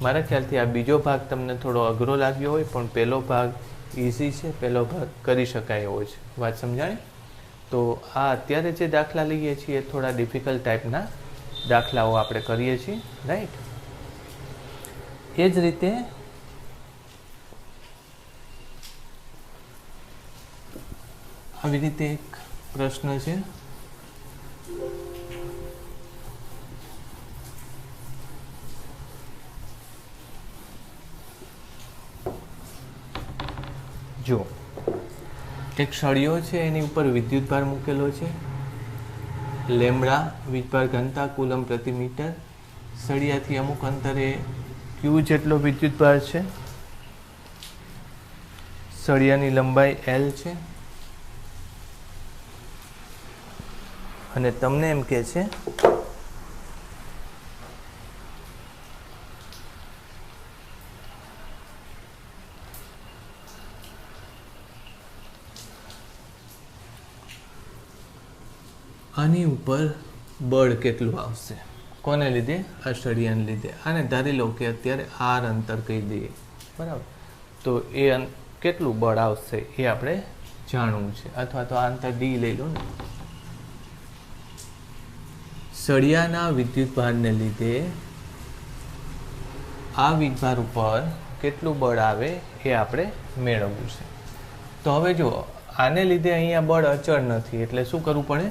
મારા ખ્યાલથી આ બીજો ભાગ તમને થોડો અઘરો લાગ્યો હોય પણ પહેલો ભાગ ઇઝી છે, પહેલો ભાગ કરી શકાય એવો છે. વાત સમજાણી? તો આ અત્યારે જે દાખલા લઈએ છીએ થોડા ડિફિકલ્ટ ટાઈપના દાખલાઓ આપણે કરીએ છીએ, રાઈટ? એ જ રીતે આવી રીતે એક પ્રશ્ન છે. જો એક સળિયો છે એની ઉપર વિદ્યુતભાર મૂકેલો છે, લેમ્બડા વીજભાર ઘનતા કુલમ પ્રતિ મીટર. સળિયાથી અમુક અંતરે ક્યુ જેટલો વિદ્યુતભાર છે. સળિયાની લંબાઈ L છે અને તમને એમ કહે છે આની ઉપર બળ કેટલું આવશે, કોને લીધે? આ સળિયાને લીધે. આને ધારી લો કે અત્યારે R અંતર કહી દઈએ, બરાબર? તો એ કેટલું બળ આવશે એ આપણે જાણવું છે, અથવા તો આ અંતર D લઈ લો ને. સળિયાના વિદ્યુતભારને લીધે આ વીજભાર ઉપર કેટલું બળ આવે એ આપણે મેળવવું છે. તો હવે જો આને લીધે અહીંયા બળ અચળ નથી એટલે શું કરવું પડે?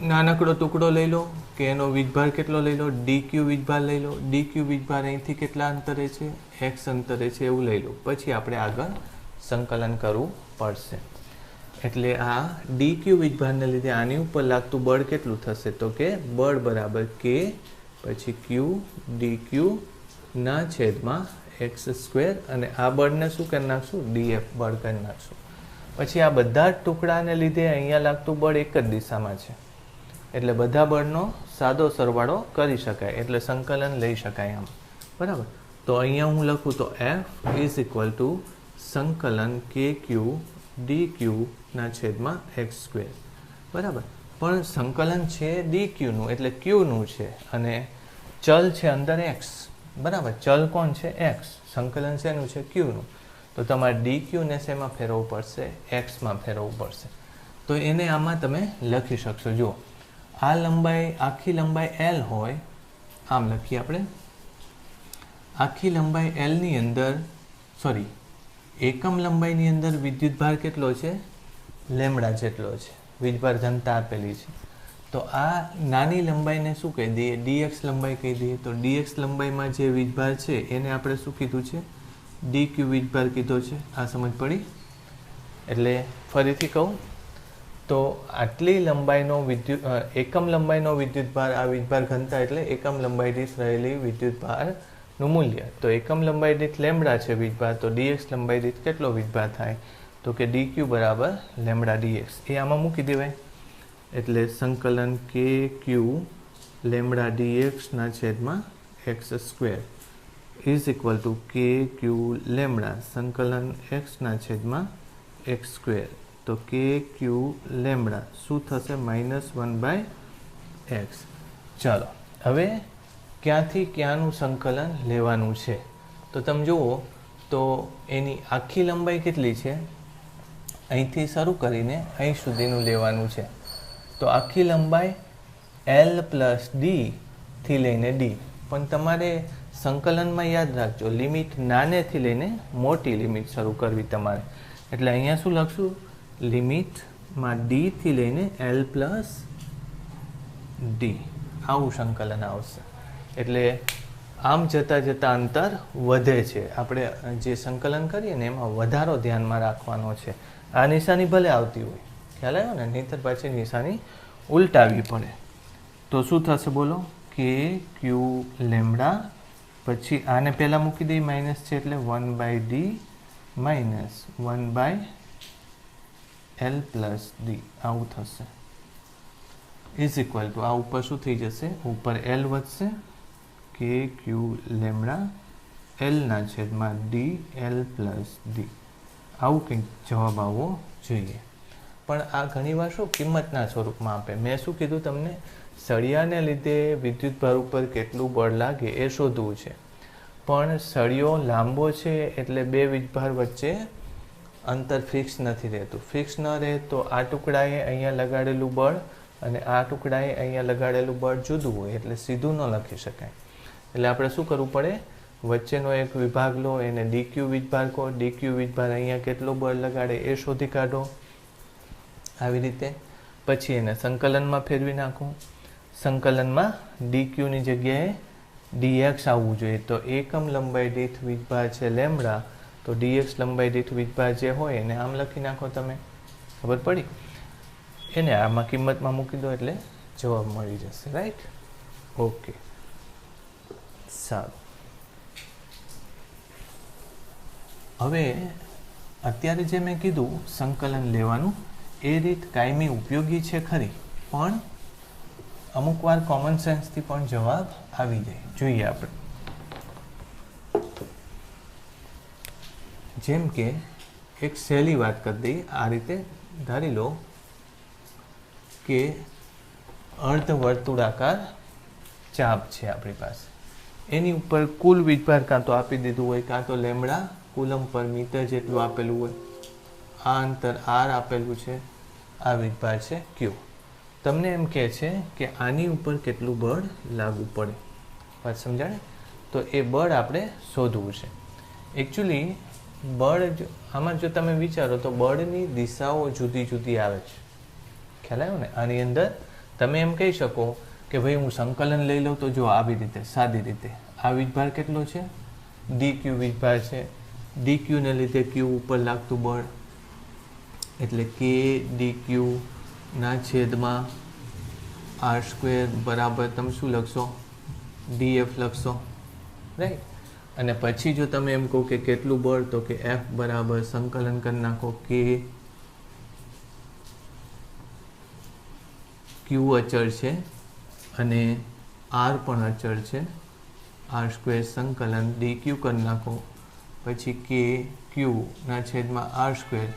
નાનકડો ટુકડો લઈ લો કે એનો વીજભાર કેટલો લઈ લો, DQ વીજભાર લઈ લો. DQ વીજભાર અહીંથી કેટલા અંતરે છે? X અંતરે છે એવું લઈ લો. પછી આપણે આગળ સંકલન કરવું પડશે. એટલે આ ડી ક્યુ વીજભારને લીધે આની ઉપર લાગતું બળ કેટલું થશે તો કે બળ બરાબર કે પછી ક્યુ ડી ક્યુ ના છેદમાં એક્સ સ્ક્વેર અને આ બળને શું કરી નાખશું ડીએફ બળ કરી નાખશું. પછી આ બધા જ ટુકડાને લીધે અહીંયા લાગતું બળ એક જ દિશામાં છે એટલે બધા બળનો સાદો સરવાળો કરી શકાય એટલે સંકલન લઈ શકાય આમ. બરાબર. તો અહીંયા હું લખું તો એફ ઇઝ ઇક્વલ ટુ સંકલન કે ક્યુ ડી ક્યુ ના છેદમાં એક્સ સ્ક્વેર. બરાબર. પણ સંકલન છે ડી ક્યુનું એટલે ક્યુનું છે અને ચલ છે અંદર એક્સ. બરાબર. ચલ કોણ છે એક્સ. સંકલન શેનું છે ક્યુનું. તો તમારે ડી ક્યુને શેમાં ફેરવવું પડશે એક્સમાં ફેરવવું પડશે. તો એને આમાં તમે લખી શકશો. જુઓ આ લંબાઈ આખી લંબાઈ એલ હોય આમ લખીએ આપણે આખી લંબાઈ એલની અંદર એકમ લંબાઈની અંદર વિદ્યુતભાર કેટલો છે લેમડા જેટલો છે. વીજભાર ઘનતા આપેલી છે. તો આ નાની લંબાઈને શું કહી દઈએ ડીએક્સ લંબાઈ કહી દઈએ. તો ડીએક્સ લંબાઈમાં જે વીજભાર છે એને આપણે શું કીધું છે ડી ક્યુ વીજભાર કીધો છે. આ સમજ પડી. એટલે ફરીથી કહું તો આટલી લંબાઈનો એકમ લંબાઈનો વિદ્યુતભાર આ વીજભાર ઘનતા એટલે એકમ લંબાઈ દીઠ રહેલી વિદ્યુતભારનું મૂલ્ય. તો એકમ લંબાઈ દીઠ લેમડા છે વીજભાર તો ડીએક્સ લંબાઈ દીઠ કેટલો વીજભાર થાય તો કે ડી ક્યુ બરાબર લેમડા ડીએક્સ. એ આમાં મૂકી દેવાય એટલે સંકલન કે ક્યુ લેમડા ડીએક્સના છેદમાં x square is equal two કે ક્યુ લેમડા સંકલન એક્સના છેદમાં એક્સ સ્ક્વેર. તો કે ક્યુ લેમડા શું થશે -1/x. ચાલો હવે ક્યાંથી ક્યાંનું સંકલન લેવાનું છે તો તમે જુઓ તો એની આખી લંબાઈ કેટલી છે અહીંથી શરૂ કરીને અહીં સુધીનું લેવાનું છે. તો આખી લંબાઈ એલ પ્લસ ડી થી લઈને ડી. પણ તમારે સંકલનમાં યાદ રાખજો લિમિટ નાનેથી લઈને મોટી લિમિટ શરૂ કરવી તમારે. એટલે અહીંયા શું લખશું લિમિટમાં ડી થી લઈને એલ પ્લસ ડી આવું સંકલન આવશે. એટલે આમ જતાં જતાં અંતર વધે છે. આપણે જે સંકલન કરીએ ને એમાં વધારો ધ્યાનમાં રાખવાનો છે. આ નિશાની ભલે આવતી હોય ખ્યાલ આવ્યો ને નહીંતર પાછી નિશાની ઉલટાવી પડે. તો શું થશે બોલો કે ક્યુ લેમડા પછી આને પહેલાં મૂકી દઈએ માઇનસ છે એટલે 1/d minus 1/l plus D આવું થશે ઇઝ ઇક્વલ ટુ આ ઉપર શું થઈ જશે ઉપર એલ વધશે કે ક્યુ લેમડા એલના છેદમાં ડી એલ પ્લસ ડી આવું કંઈક જવાબ આવવો જોઈએ. પણ આ ઘણીવાર શું કિંમતના સ્વરૂપમાં આપે. મેં શું કીધું તમને સળિયાને લીધે વિદ્યુતભાર ઉપર કેટલું બળ લાગે એ શોધવું છે. પણ સળિયો લાંબો છે એટલે બે વીજભાર વચ્ચે અંતર ફિક્સ નથી રહેતું. ફિક્સ ન રહે તો આ ટુકડાએ અહીંયા લગાડેલું બળ અને આ ટુકડાએ અહીંયા લગાડેલું બળ જુદું હોય એટલે સીધું ન લખી શકાય. એટલે આપણે શું કરવું પડે વચ્ચેનો એક વિભાગ લો એને ડી ક્યુ વીજભાર કહો. ડી ક્યુ વીજભાર અહીંયા કેટલો બળ લગાડે એ શોધી કાઢો આવી રીતે. પછી એને સંકલનમાં ફેરવી નાખું. સંકલનમાં ડી ક્યુની જગ્યાએ ડીએક્સ આવવું જોઈએ. તો એકમ લંબાઈ દીઠ વીજભાર છે લેમડા તો ડીએક્સ લંબાઈ દીઠ વીજભાર જે હોય એને આમ લખી નાખો તમે. ખબર પડી. એને આમાં કિંમતમાં મૂકી દો એટલે જવાબ મળી જશે. રાઈટ. ઓકે સારું. હવે અત્યારે જે મેં કીધું સંકલન લેવાનું એ રીત કાયમી ઉપયોગી છે ખરી પણ અમુક વાર કોમન સેન્સથી પણ જવાબ આવી જાય. જોઈએ આપણે જેમ કે એક સહેલી વાત કરી દઈએ. આ રીતે ધારી લો કે અર્ધ વર્તુળાકાર ચાપ છે આપણી પાસે. એની ઉપર કુલ વીજભાર કાં તો આપી દીધું હોય કાં તો લેમડા કુલમ પર મીટર જેટલું આપેલું હોય. આ અંતર આર આપેલું છે. આ વીજભાર છે ક્યુ. તમને એમ કહે છે કે આની ઉપર કેટલું બળ લાગુ પડે. વાત સમજાણે. તો એ બળ આપણે શોધવું છે. એકચ્યુઅલી બળ આમાં જો તમે વિચારો તો બળની દિશાઓ જુદી જુદી આવે છે. ખ્યાલ આવ્યો ને. આની અંદર તમે એમ કહી શકો કે ભાઈ હું સંકલન લઈ લઉં તો જો આવી રીતે સાદી રીતે આ વીજભાર કેટલો છે ડી ક્યુ વીજભાર છે. ડી ક્યુને લીધે ક્યુ ઉપર લાગતું બળ એટલે કે ડી ક્યુના છેદમાં આર સ્ક્વેર બરાબર તમે શું લખશો, ડીએફ લખશો, રાઈટ. અને પછી જો તમે એમ કહો કે કેટલું બળ, તો કે એફ બરાબર સંકલન કરી નાખો કે ક્યુ અચળ છે અને આર પણ અચળ છે, આર સ્ક્વેર સંકલન ડી ક્યુ કરી નાખો, પછી કે ક્યુના છેદમાં આર સ્ક્વેર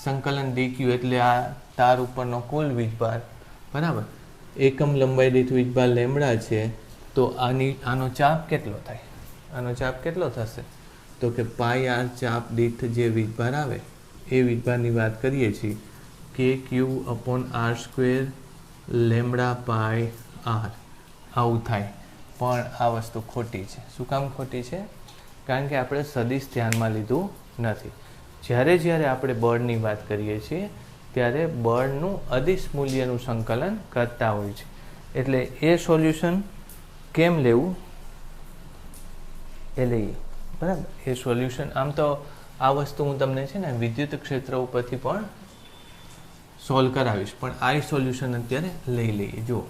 સંકલન ડી ક્યુ, એટલે આ તાર ઉપરનો કુલ વીજભાર, બરાબર. એકમ લંબાઈ દીઠ વીજભાર લેમડા છે, તો આનો ચાપ કેટલો થાય, આનો ચાપ કેટલો થશે, તો કે પાઈ આર ચાપ દીઠ જે વીજભાર આવે એ વીજભારની વાત કરીએ છીએ, કે ક્યુ અપોન આર સ્ક્વેર લેમડા પાઈ આર, આવું થાય. પણ આ વસ્તુ ખોટી છે. શું કામ ખોટી છે? કારણ કે આપણે સદિશ ધ્યાનમાં લીધું નથી. જ્યારે આપણે બળની વાત કરીએ છીએ ત્યારે બળનું અદિશ મૂલ્યનું સંકલન કરતા હોય છે. એટલે એ સોલ્યુશન કેમ લેવું એ લઈએ, બરાબર. એ સોલ્યુશન આમ તો આ વસ્તુ હું તમને છે ને વિદ્યુત ક્ષેત્ર ઉપરથી પણ સોલ્વ કરાવીશ, પણ આ સોલ્યુશન અત્યારે લઈ લઈએ. જુઓ,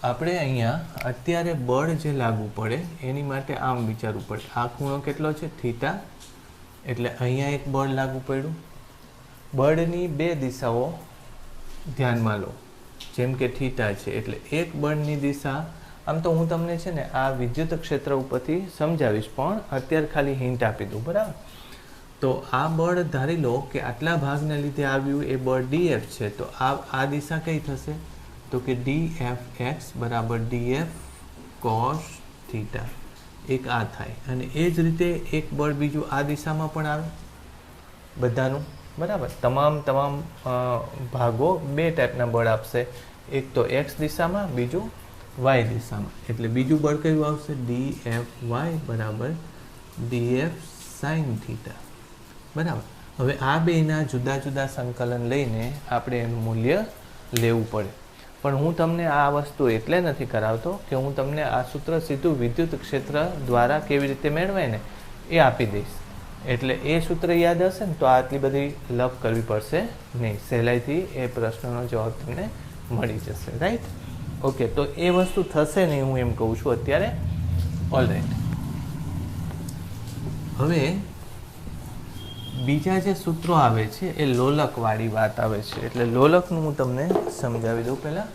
આપણે અહીંયા અત્યારે બળ જે લાગુ પડે એની માટે આમ વિચારવું પડે. આ ખૂણો કેટલો છે, થીટા, એટલે અહીંયા એક બળ લાગુ પડ્યું. બળની બે દિશાઓ ધ્યાનમાં લો, જેમ કે થીટા છે, એટલે એક બળની દિશા, આમ તો હું તમને છે ને આ વિદ્યુત ક્ષેત્ર ઉપરથી સમજાવીશ, પણ અત્યારે ખાલી હિન્ટ આપી દઉં, બરાબર. તો આ બળ ધારી લો કે આટલા ભાગને લીધે આવ્યું એ બળ ડીએફ છે, તો આ દિશા કઈ થશે, તો કે ડીએફ એક્સ બરાબર ડીએફ કોસ થીટા, એક આ થાય. અને એ જ રીતે એક બળ બીજું આ દિશામાં પણ આવે બધાનું, બરાબર. તમામ ભાગો બે ટાઈપના બળ આપશે, એક તો એક્સ દિશામાં, બીજું વાય દિશામાં. એટલે બીજું બળ કયું આવશે, ડીએફ વાય બરાબર ડીએફ સાઇન થીટા, બરાબર. હવે આ બેના જુદા જુદા સંકલન લઈને આપણે એનું મૂલ્ય લેવું પડે. પણ હું તમને આ વસ્તુ એટલે નથી કરાવતો કે હું તમને આ સૂત્ર સીધું વિદ્યુત ક્ષેત્ર દ્વારા કેવી રીતે મેળવાય ને એ આપી દઈશ. એટલે એ સૂત્ર યાદ હશે ને તો આટલી બધી લપ કરવી પડશે નહીં, સહેલાઈથી એ પ્રશ્નનો જવાબ તમને મળી જશે, રાઈટ. ઓકે, તો એ વસ્તુ થશે નહીં, હું એમ કહું છું અત્યારે. ઓલરાઈટ, હવે બીજા જે સૂત્રો આવે છે એ લોલકવાળી વાત આવે છે. એટલે લોલકનું હું તમને સમજાવી દઉં પહેલા.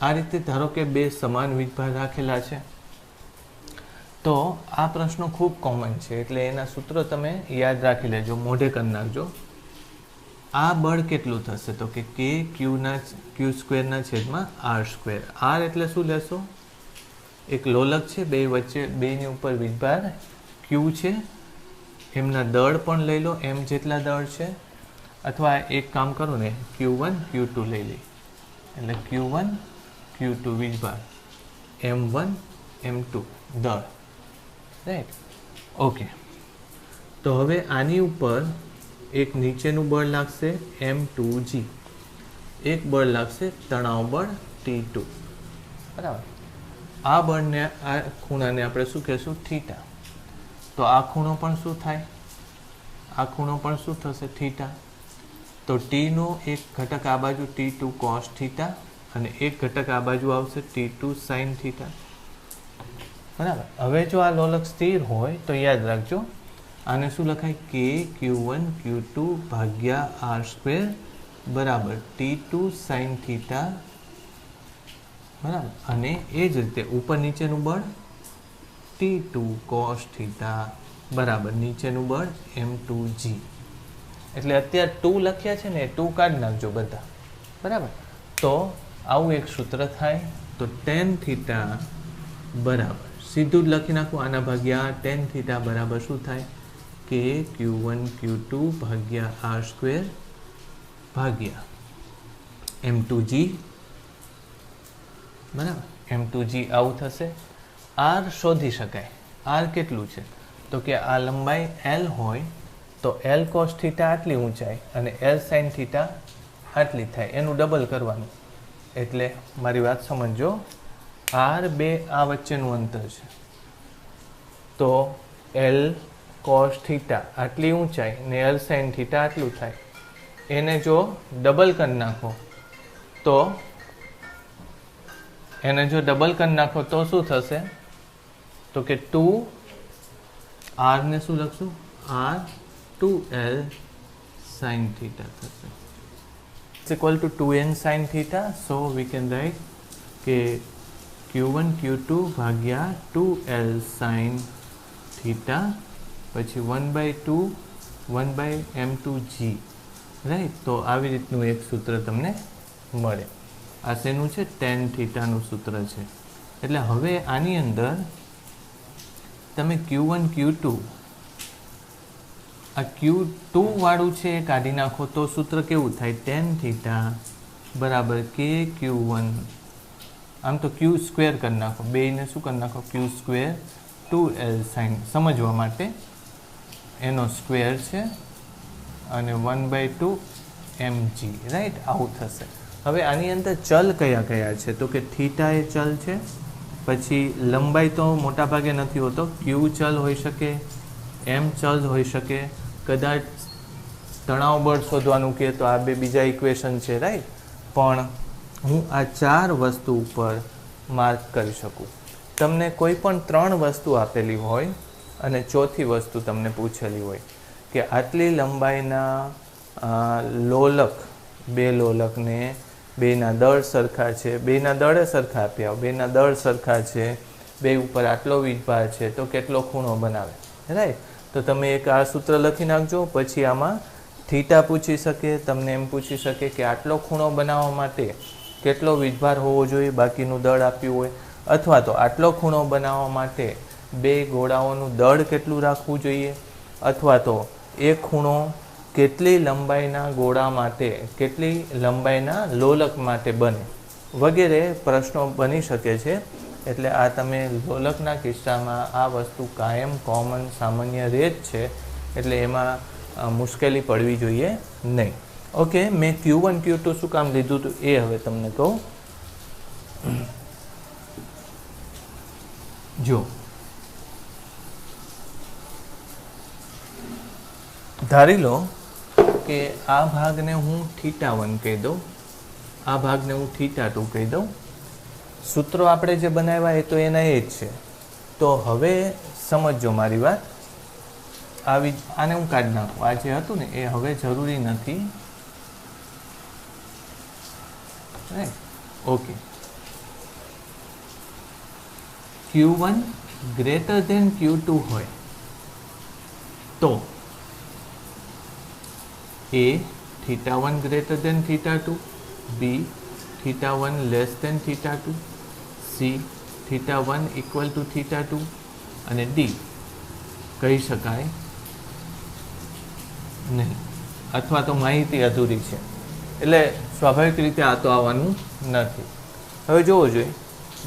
આ રીતે ધારો કે બે સમાન વીજભાર રાખેલા છે, તો આ પ્રશ્નો ખૂબ કોમન છે, એટલે એના સૂત્રો તમે યાદ રાખી લેજો, મોઢે કરી નાખજો. આ બળ કેટલું થશે, તો કે ક્યુ સ્ક્વેરના છેદમાં આર સ્ક્વેર. આર એટલે શું લેશો, એક લોલક છે, બે વચ્ચે બેની ઉપર વીજભાર ક્યુ છે, એમના દળ પણ લઈ લો, એમ જેટલા દળ છે, અથવા એક કામ કરો ને Q1 Q2 લઈ લઈ, એટલે Q1 Q2 વીજભાર, M1 M2 દળ, રાઈટ. ઓકે, તો હવે આની ઉપર એક નીચેનું બળ લાગશે M2G, એક બળ લાગશે તણાવ બળ T2, બરાબર. આ બળને, આ ખૂણાને આપણે શું કહેશું, થીટા. તો આ ખૂણો પણ શું થાય, આ ખૂણો પણ શું થશે, થીટા. તો ટીનો એક ઘટક આ બાજુ T2 કોસ થીટા અને એક ઘટક આ બાજુ આવશે T2 સાઇન થીટા, બરાબર. હવે જો આ લોલક સ્થિર હોય તો યાદ રાખજો, આને શું લખાય, કે Q1 Q2 ભાગ્યા આર સ્ક્વેર બરાબર T2 સાઇન થીટા, બરાબર. અને એ જ રીતે ઉપર નીચેનું બળ T2 કોસ થીટા બરાબર નીચેનું બળ M2G. એટલે અત્યારે 2 લખ્યા છે ને, 2 કાઢી નાખજો બધા, બરાબર. તો આવું એક સૂત્ર થાય. તો ટેન થીટા બરાબર સીધું જ લખી નાખું, આના ભાગ્યા ટેન થીટા બરાબર શું થાય, કે Q1 Q2 ભાગ્યા આર સ્ક્વેર ભાગ્યા M2G, બરાબર. M2G આવું થશે. આર શોધી શકાય. આર કેટલું છે, તો કે આ લંબાઈ L હોય તો L કોસ થીટા આટલી ઊંચાઈ અને L સાઇન થીટા આટલી થાય, એનું ડબલ કરવાનું. એટલે મારી વાત સમજો, આર બે આ વચ્ચેનું અંતર છે, તો એલ કોસ થીટા આટલી ઊંચાઈ ને એલ સાઇન થીટા આટલું થાય. એને જો ડબલ કરી નાખો તો શું થશે? તો કે 2 r ને શું લખશું? r 2l sin theta થશે. It's equal to 2n sin theta. So we can write કે q1 q2 ભાગ્યા 2l sin theta પછી 1/2 1/m2g, રાઈટ. તો આવી રીતનું એક સૂત્ર તમને મળે. આ શેનું છે? tan થીટાનું સૂત્ર છે. એટલે હવે આની અંદર તમે q1 q2 આ q2 વાળું છે એ કાઢી નાખો તો સૂત્ર કેવું થાય? tan થીટા બરાબર k q1, આમ તો q સ્ક્વેર કરી નાખો, બેયને શું કરી નાખો? q સ્ક્વેર 2l sin, સમજવા માટે એનો સ્ક્વેર છે અને 1/2 mg, રાઈટ. આવું થશે. હવે આની અંદર ચલ કયા કયા છે? તો કે થીટા એ ચલ છે, પછી લંબાઈ તો મોટા ભાગે નથી હોતો, ક્યુ ચલ હોઈ શકે, એમ ચલ હોઈ શકે, કદાચ તણાવ બળ શોધવાનું કહે તો આ બે બીજા ઇક્વેશન છે, રાઈટ. પણ હું આ 4 વસ્તુ ઉપર માર્ક કરી શકું. તમને કોઈ પણ 3 વસ્તુ આપેલી હોય અને ચોથી વસ્તુ તમને પૂછેલી હોય કે આટલી લંબાઈના લોલક, બે લોલકને બેના દળ સરખા છે, બેના દળે સરખા આપ્યા, બેના દળ સરખા છે, બે ઉપર આટલો વીજભાર છે, તો કેટલો ખૂણો બનાવે, રાઈટ. તો તમે એક આ સૂત્ર લખી નાખજો. પછી આમાં થીટા પૂછી શકે, તમને એમ પૂછી શકે કે આટલો ખૂણો બનાવવા માટે કેટલો વીજભાર હોવો જોઈએ, બાકીનું દળ આપ્યું હોય, અથવા તો આટલો ખૂણો બનાવવા માટે બે ગોળાઓનું દળ કેટલું રાખવું જોઈએ, અથવા તો એક ખૂણો કેટલી લંબાઈના ગોળા માટે, કેટલી લંબાઈના લોલક માટે બને, વગેરે પ્રશ્નો બની શકે છે. એટલે આ તમે લોલકના કિસ્સામાં આ વસ્તુ કાયમ કોમન સામાન્ય રહે જ છે, એટલે એમાં મુશ્કેલી પડવી જોઈએ નહીં. ઓકે, મેં q1 q2 શું કામ લીધું હતું એ હવે તમને કહું. જો ધારી લો કે આ ભાગને હું θ1 કહી દઉં, આ ભાગને હું θ2 કહી દઉં. સૂત્રો આપણે જે બનાવ્યા એ તો એના એ જ છે. તો હવે સમજો મારી વાત, આને હું કાઢી નાખું. આ જે હતું ને એ હવે જરૂરી નથી, right. Okay, q1 greater than q2 હોય તો A θ1 greater than θ2, B θ1 less than θ2, C θ1 equal to θ2 અને D કહી શકાય નહીં, અથવા તો માહિતી અધૂરી છે. એટલે સ્વાભાવિક રીતે આ તો આવવાનું નથી. હવે જોવો જોઈએ,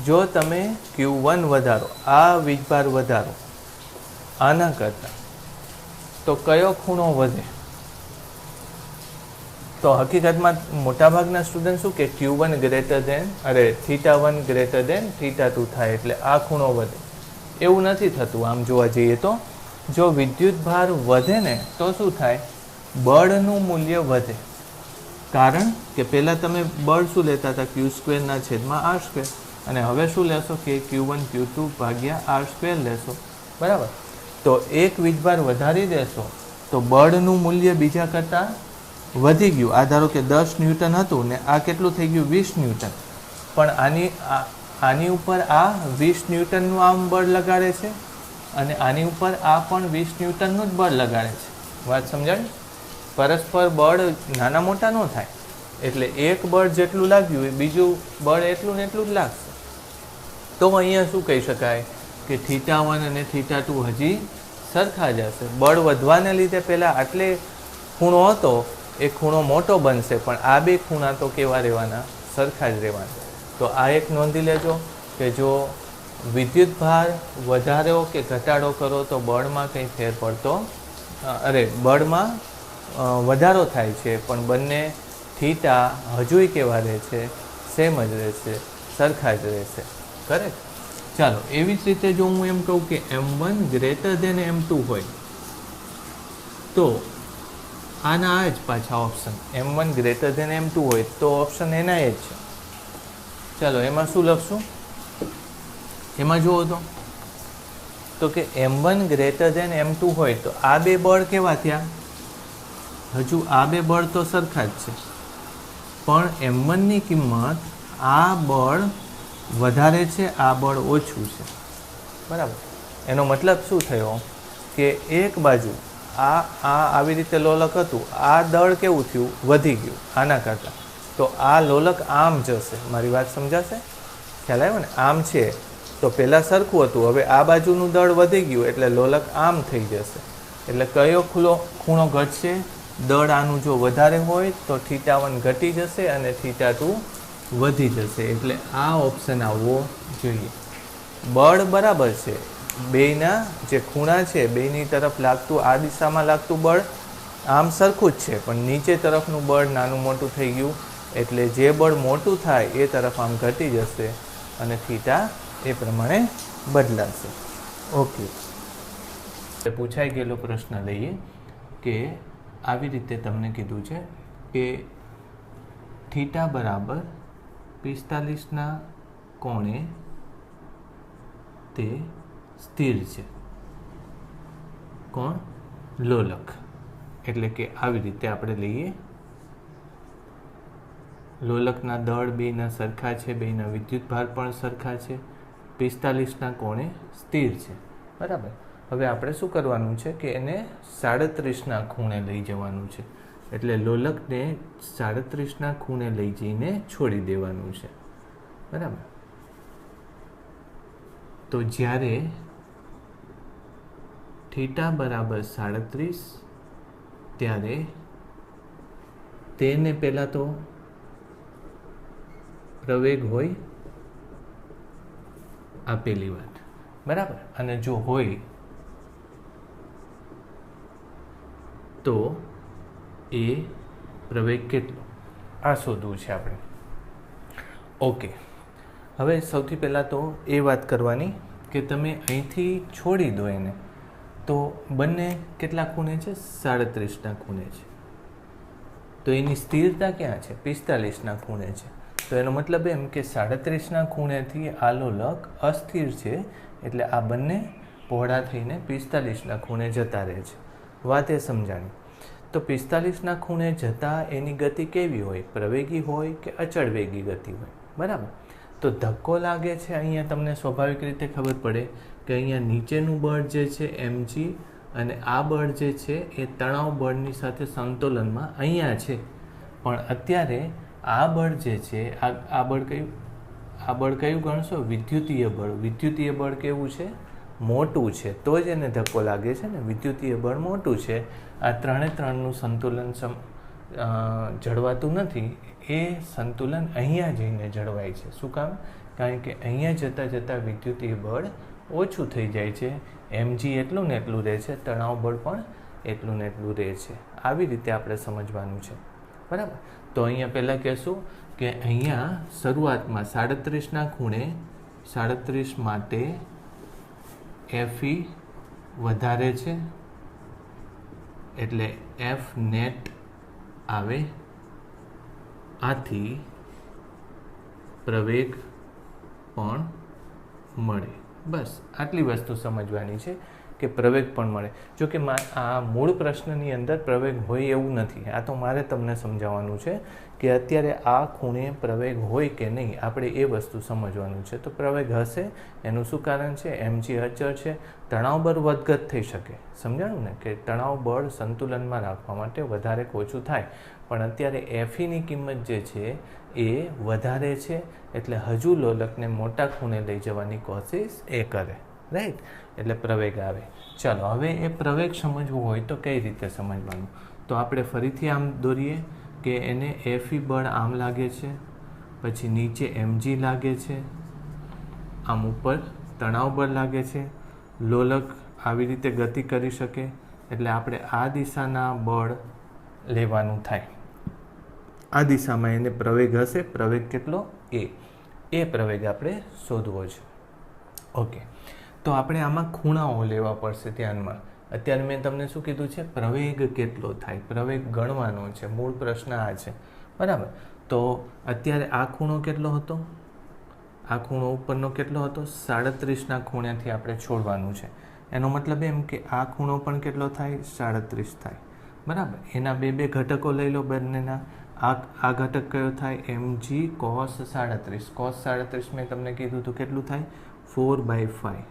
જો તમે q1 વધારો, આ વીજભાર વધારો આના કરતાં, તો કયો ખૂણો વધે? તો હકીકતમાં મોટાભાગના સ્ટુડન્ટ શું કે q1 greater than θ1 greater than θ2 થાય એટલે આ ખૂણો વધે. એવું નથી થતું. આમ જોવા જઈએ તો જો વિદ્યુત ભાર વધે ને તો શું થાય? બળનું મૂલ્ય વધે. કારણ કે પહેલાં તમે બળ શું લેતા હતા? q²/r², અને હવે શું લેશો કે q1 q2 ભાગ્યા r² લેશો, બરાબર. તો એક વીજભાર વધારી દેશો તો બળનું મૂલ્ય બીજા કરતાં વધી ગયું. આ ધારો કે 10 ન્યૂટન હતું ને આ કેટલું થઈ ગયું? 20 ન્યૂટન. પણ આની ઉપર આ 20 ન્યૂટનનું આમ બળ લગાડે છે અને આની ઉપર આ પણ 20 ન્યૂટનનું જ બળ લગાડે છે. વાત સમજાણી? પરસ્પર બળ નાના મોટા ન થાય. એટલે એક બળ જેટલું લાગ્યું એ બીજું બળ એટલું ને એટલું જ લાગશે. તો અહીંયા શું કહી શકાય કે θ1 અને θ2 હજી સરખા જ હશે. બળ વધવાને લીધે પહેલાં આટલે ખૂણો હતો એ ખૂણો મોટો બનશે, પણ આ બે ખૂણા તો કેવા રહેવાના? સરખા જ રહેવાના. તો આ એક નોંધી લેજો કે જો વિદ્યુત ભાર વધારો કે ઘટાડો કરો તો બળમાં કંઈ ફેર પડતો, બળમાં વધારો થાય છે, પણ બંને થીટા હજુય કેવા રહે છે? સેમ જ રહેશે, સરખા જ રહેશે. કરેક્ટ. ચાલો એવી જ રીતે જો હું એમ કહું કે m1 ગ્રેટર દેન m2 હોય તો આના આ જ પાછા option m1 greater than m2 હોય તો ઓપ્શન એના એ જ છે. ચાલો એમાં શું લખશું? એમાં જુઓ તો કે m1 ગ્રેટર દેન m2 હોય તો આ બે બળ કેવા થયા? હજુ આ બે બળ તો સરખા જ છે, પણ m1 ની કિંમત આ બળ વધારે છે, આ બળ ઓછું છે. બરાબર. એનો મતલબ શું થયો કે એક બાજુ આવી રીતે લોલક હતું, આ દળ કેવું થયું? વધી ગયું આના કરતાં. તો આ લોલક આમ જશે. મારી વાત સમજાશે? ખ્યાલ આવ્યો ને? આમ છે તો પહેલાં સરખું હતું, હવે આ બાજુનું દળ વધી ગયું એટલે લોલક આમ થઈ જશે. એટલે કયો ખૂણો ઘટશે? દળ આનું જો વધારે હોય તો θ1 ઘટી જશે અને θ2 વધી જશે. એટલે આ ઓપ્શન આવવો જોઈએ. બળ બરાબર છે, બેયના જે ખૂણા છે બેયની તરફ લાગતું, આ દિશામાં લાગતું બળ આમ સરખું જ છે, પણ નીચે તરફનું બળ નાનું મોટું થઈ ગયું એટલે જે બળ મોટું થાય એ તરફ આમ ઘટી જશે અને θ એ પ્રમાણે બદલાશે. ઓકે. પૂછાઈ ગયેલો પ્રશ્ન લઈએ કે આવી રીતે તમને કીધું છે કે θ બરાબર 45ના કોણે તે સ્થિર છે. કોણ? લોલક. એટલે કે આવી રીતે આપણે લઈએ. લોલકના દળ બેયના સરખા છે, બેયના વિદ્યુતભાર પણ સરખા છે, 45ના કોણે સ્થિર છે. બરાબર. હવે આપણે શું કરવાનું છે કે એને 37ના ખૂણે લઈ જવાનું છે. એટલે લોલકને 37ના ખૂણે લઈ જઈને છોડી દેવાનું છે. બરાબર. તો જ્યારે θ બરાબર 37 ત્યારે તેને પહેલાં તો પ્રવેગ હોય, આ પહેલી વાત. બરાબર. અને જો હોય તો એ પ્રવેગ કેટલો આ શોધવું છે આપણે. ઓકે. હવે સૌથી પહેલાં તો એ વાત કરવાની કે તમે અહીંથી છોડી દો એને તો બંને કેટલા ખૂણે છે? 37ના ખૂણે છે. તો એની સ્થિરતા ક્યાં છે? 45ના ખૂણે છે. તો એનો મતલબ એમ કે 37ના ખૂણેથી આ લોલક અસ્થિર છે, એટલે આ બંને પહોળા થઈને 45ના ખૂણે જતા રહે છે. વાત એ સમજાણી. તો 45ના ખૂણે જતાં એની ગતિ કેવી હોય? પ્રવેગી હોય કે અચળ વેગી ગતિ હોય? બરાબર. તો ધક્કો લાગે છે અહીંયા તમને સ્વાભાવિક રીતે ખબર પડે કે અહીંયા નીચેનું બળ જે છે mg અને આ બળ જે છે એ તણાવ બળની સાથે સંતુલનમાં અહીંયા છે. પણ અત્યારે આ બળ જે છે આ બળ કયું ગણશો? વિદ્યુતીય બળ. વિદ્યુતીય બળ કેવું છે? મોટું છે. તો જ એને ધક્કો લાગે છે ને. વિદ્યુતીય બળ મોટું છે. આ ત્રણનું સંતુલન જળવાતું નથી. એ સંતુલન અહીંયા જઈને જળવાય છે. શું કામ? કારણ કે અહીંયા જતાં વિદ્યુતીય બળ ઓછું થઈ જાય છે. mg એટલું ને એટલું રહે છે, તણાવ બળ પણ એટલું ને એટલું રહે છે. આવી રીતે આપણે સમજવાનું છે. બરાબર. તો અહીંયા પહેલાં કહેશું કે અહીંયા શરૂઆતમાં 37ના ખૂણે 37 માટે Fe વધારે છે એટલે F નેટ આવે. આથી પ્રવેગ પણ મળે. બસ આટલી વસ્તુ સમજવાની છે કે પ્રવેગ પણ મળે. જો કે આ મૂળ પ્રશ્નની અંદર પ્રવેગ હોય એવું નથી. આ તો મારે તમને સમજાવવાનું છે કે અત્યારે આ ખૂણે પ્રવેગ હોય કે નહીં, આપણે એ વસ્તુ સમજવાનું છે. તો પ્રવેગ હશે. એનું શું કારણ છે? mg અચળ છે. તણાવ બળ વધઘટ થઈ શકે. સમજાણું ને કે તણાવ બળ સંતુલનમાં રાખવા માટે વધારે કે ઓછું થાય. પણ અત્યારે Feની કિંમત જે છે એ વધારે છે એટલે હજુ લોલકને મોટા ખૂણે લઈ જવાની કોશિશ એ કરે. રાઈટ. એટલે પ્રવેગ આવે. ચાલો હવે એ પ્રવેગ સમજવું હોય તો કઈ રીતે સમજવાનું? તો આપણે ફરીથી આમ દોરીએ કે એને Fe બળ આમ લાગે છે, પછી નીચે mg લાગે છે, આમ ઉપર તણાવ બળ લાગે છે. લોલક આવી રીતે ગતિ કરી શકે એટલે આપણે આ દિશાના બળ લેવાનું થાય. આ દિશામાં એને પ્રવેગ હશે. પ્રવેગ કેટલો? એ પ્રવેગ આપણે શોધવો છે. ઓકે, તો આપણે આમાં ખૂણાઓ લેવા પડશે ધ્યાનમાં. અત્યારે મેં તમને શું કીધું છે? પ્રવેગ કેટલો થાય, પ્રવેગ ગણવાનો છે. મૂળ પ્રશ્ન આ છે, બરાબર. તો અત્યારે આ ખૂણો કેટલો હતો? આ ખૂણો ઉપરનો કેટલો હતો? 37ના ખૂણેથી આપણે છોડવાનું છે. એનો મતલબ એમ કે આ ખૂણો પણ કેટલો થાય? 37 થાય, બરાબર. એના બે ઘટકો લઈ લો બંનેના. આ ઘટક કયો થાય? mg cos 37. cos 37 મેં તમને કીધું હતું કેટલું થાય? 4/5.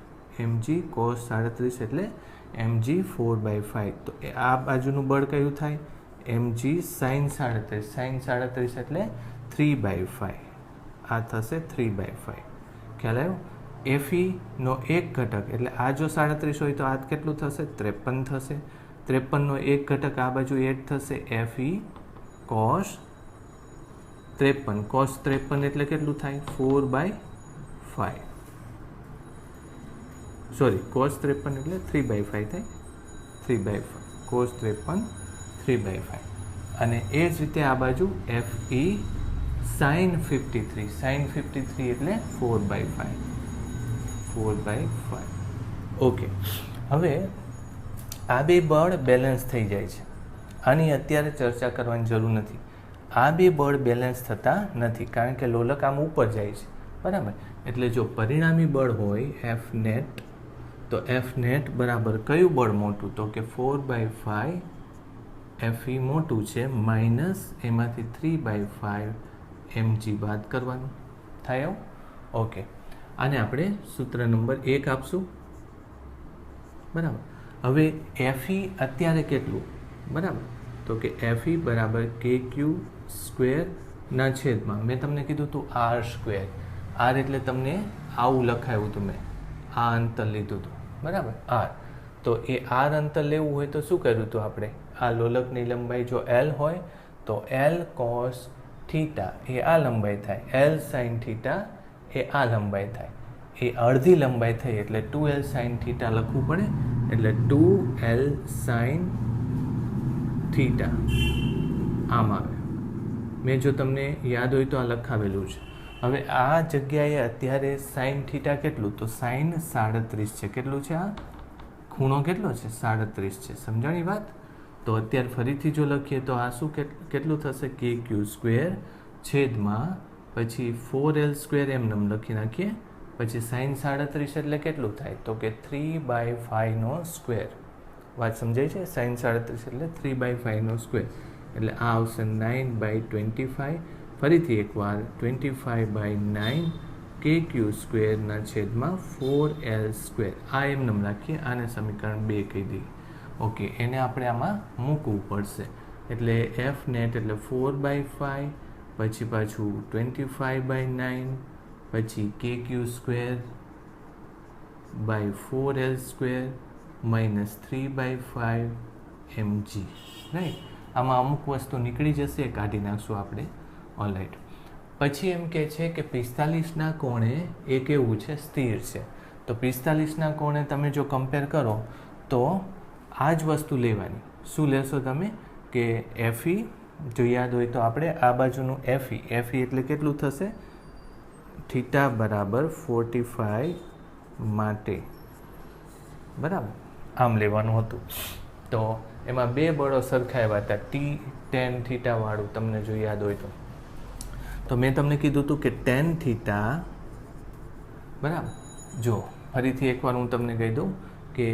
mg cos 37 એટલે mg 4/5. તો આ બાજુનું બળ કયું થાય? mg sin 37. sin 37 એટલે 3/5. આ થશે 3/5. ખ્યાલ આવ્યો? fe નો એક ઘટક એટલે આ જો 37 હોય તો આ કેટલું થશે? 53 થશે. 53નો એક ઘટક આ બાજુ એડ થશે, fe cos 53. cos 53 એટલે કેટલું થાય? 4/5. સોરી, cos 53 એટલે 3/5 થાય. 3/5. cos 53 3/5. અને એ જ રીતે આ બાજુ fe sin 53. sin 53 એટલે 4/5. 4/5. ઓકે, હવે આ બે બળ બેલેન્સ થઈ જાય છે. આની અત્યારે ચર્ચા કરવાની જરૂર નથી. આ બે બળ બેલેન્સ થતા નથી કારણ કે લોલક આમ ઉપર જાય છે, બરાબર. એટલે જો પરિણામી બળ હોય F નેટ, તો F નેટ બરાબર કયું બળ મોટું? તો કે 4/5 Fe મોટું છે માઇનસ એમાંથી 3/5 mg બાદ કરવાનું થાય એવું. ઓકે, આને આપણે સૂત્ર નંબર 1 આપશું, બરાબર. હવે Fe અત્યારે કેટલું? બરાબર, તો કે Fe બરાબર kq² ના છેદમાં મેં તમને કીધું હતું r². r એટલે તમને આવું લખાયું હતું, મેં આ અંતર લીધું હતું, બરાબર. r તો એ r અંતર લેવું હોય તો શું કર્યું હતું આપણે? આ લોલકની લંબાઈ જો l હોય તો l cos થીટા એ આ લંબાઈ થાય, l sin થીટા એ આ લંબાઈ થાય. એ અડધી લંબાઈ થઈ એટલે 2l sin થીટા લખવું પડે. એટલે 2l sin થીટા આમ આવે. મેં જો તમને યાદ હોય તો આ લખાવેલું છે. હવે આ જગ્યાએ અત્યારે sin થીટા કેટલું? તો sin 37 છે. કેટલું છે? આ ખૂણો કેટલો છે? 37 છે. સમજાણી વાત? તો અત્યારે ફરીથી જો લખીએ તો આ શું કેટલું થશે? kq² છેદમાં પછી 4l² એમ લખી નાખીએ. પછી sin 37 એટલે કેટલું થાય? તો કે 3/5 વાત સમજાય છે? sin 37 એટલે 3/5 એટલે આ આવશે 9/25. ફરીથી એકવાર 25/9 kq² ના છેદમાં 4l². આ એમ લખીએ. આને સમીકરણ 2 કહી દઈએ. ઓકે, એને આપણે આમાં મૂકવું પડશે. એટલે F નેટ એટલે 4/5 પછી પાછું 25/9 પછી kq² by 4l² minus 3/5 mg. Right? આમાં અમુક વસ્તુ નીકળી જશે, કાઢી નાખશું આપણે. ઓલરાઈટ. પછી એમ કહે છે કે 45ના કોણે એ કેવું છે? સ્થિર છે. તો 45ના કોણે તમે જો કમ્પેર કરો તો આ જ વસ્તુ લેવાની. શું લેશો તમે? કે Fe જો યાદ હોય તો આપણે આ બાજુનું Fe એટલે કેટલું થશે? થીટા બરાબર 45 માટે, બરાબર. આમ લેવાનું હતું. તો એમાં બે બળો સરખાવ્યા હતા, tan થીટા વાળું, તમને જો યાદ હોય તો મેં તમને કીધું હતું કે tan થીટા, બરાબર. જો ફરીથી એકવાર હું તમને કહી દઉં કે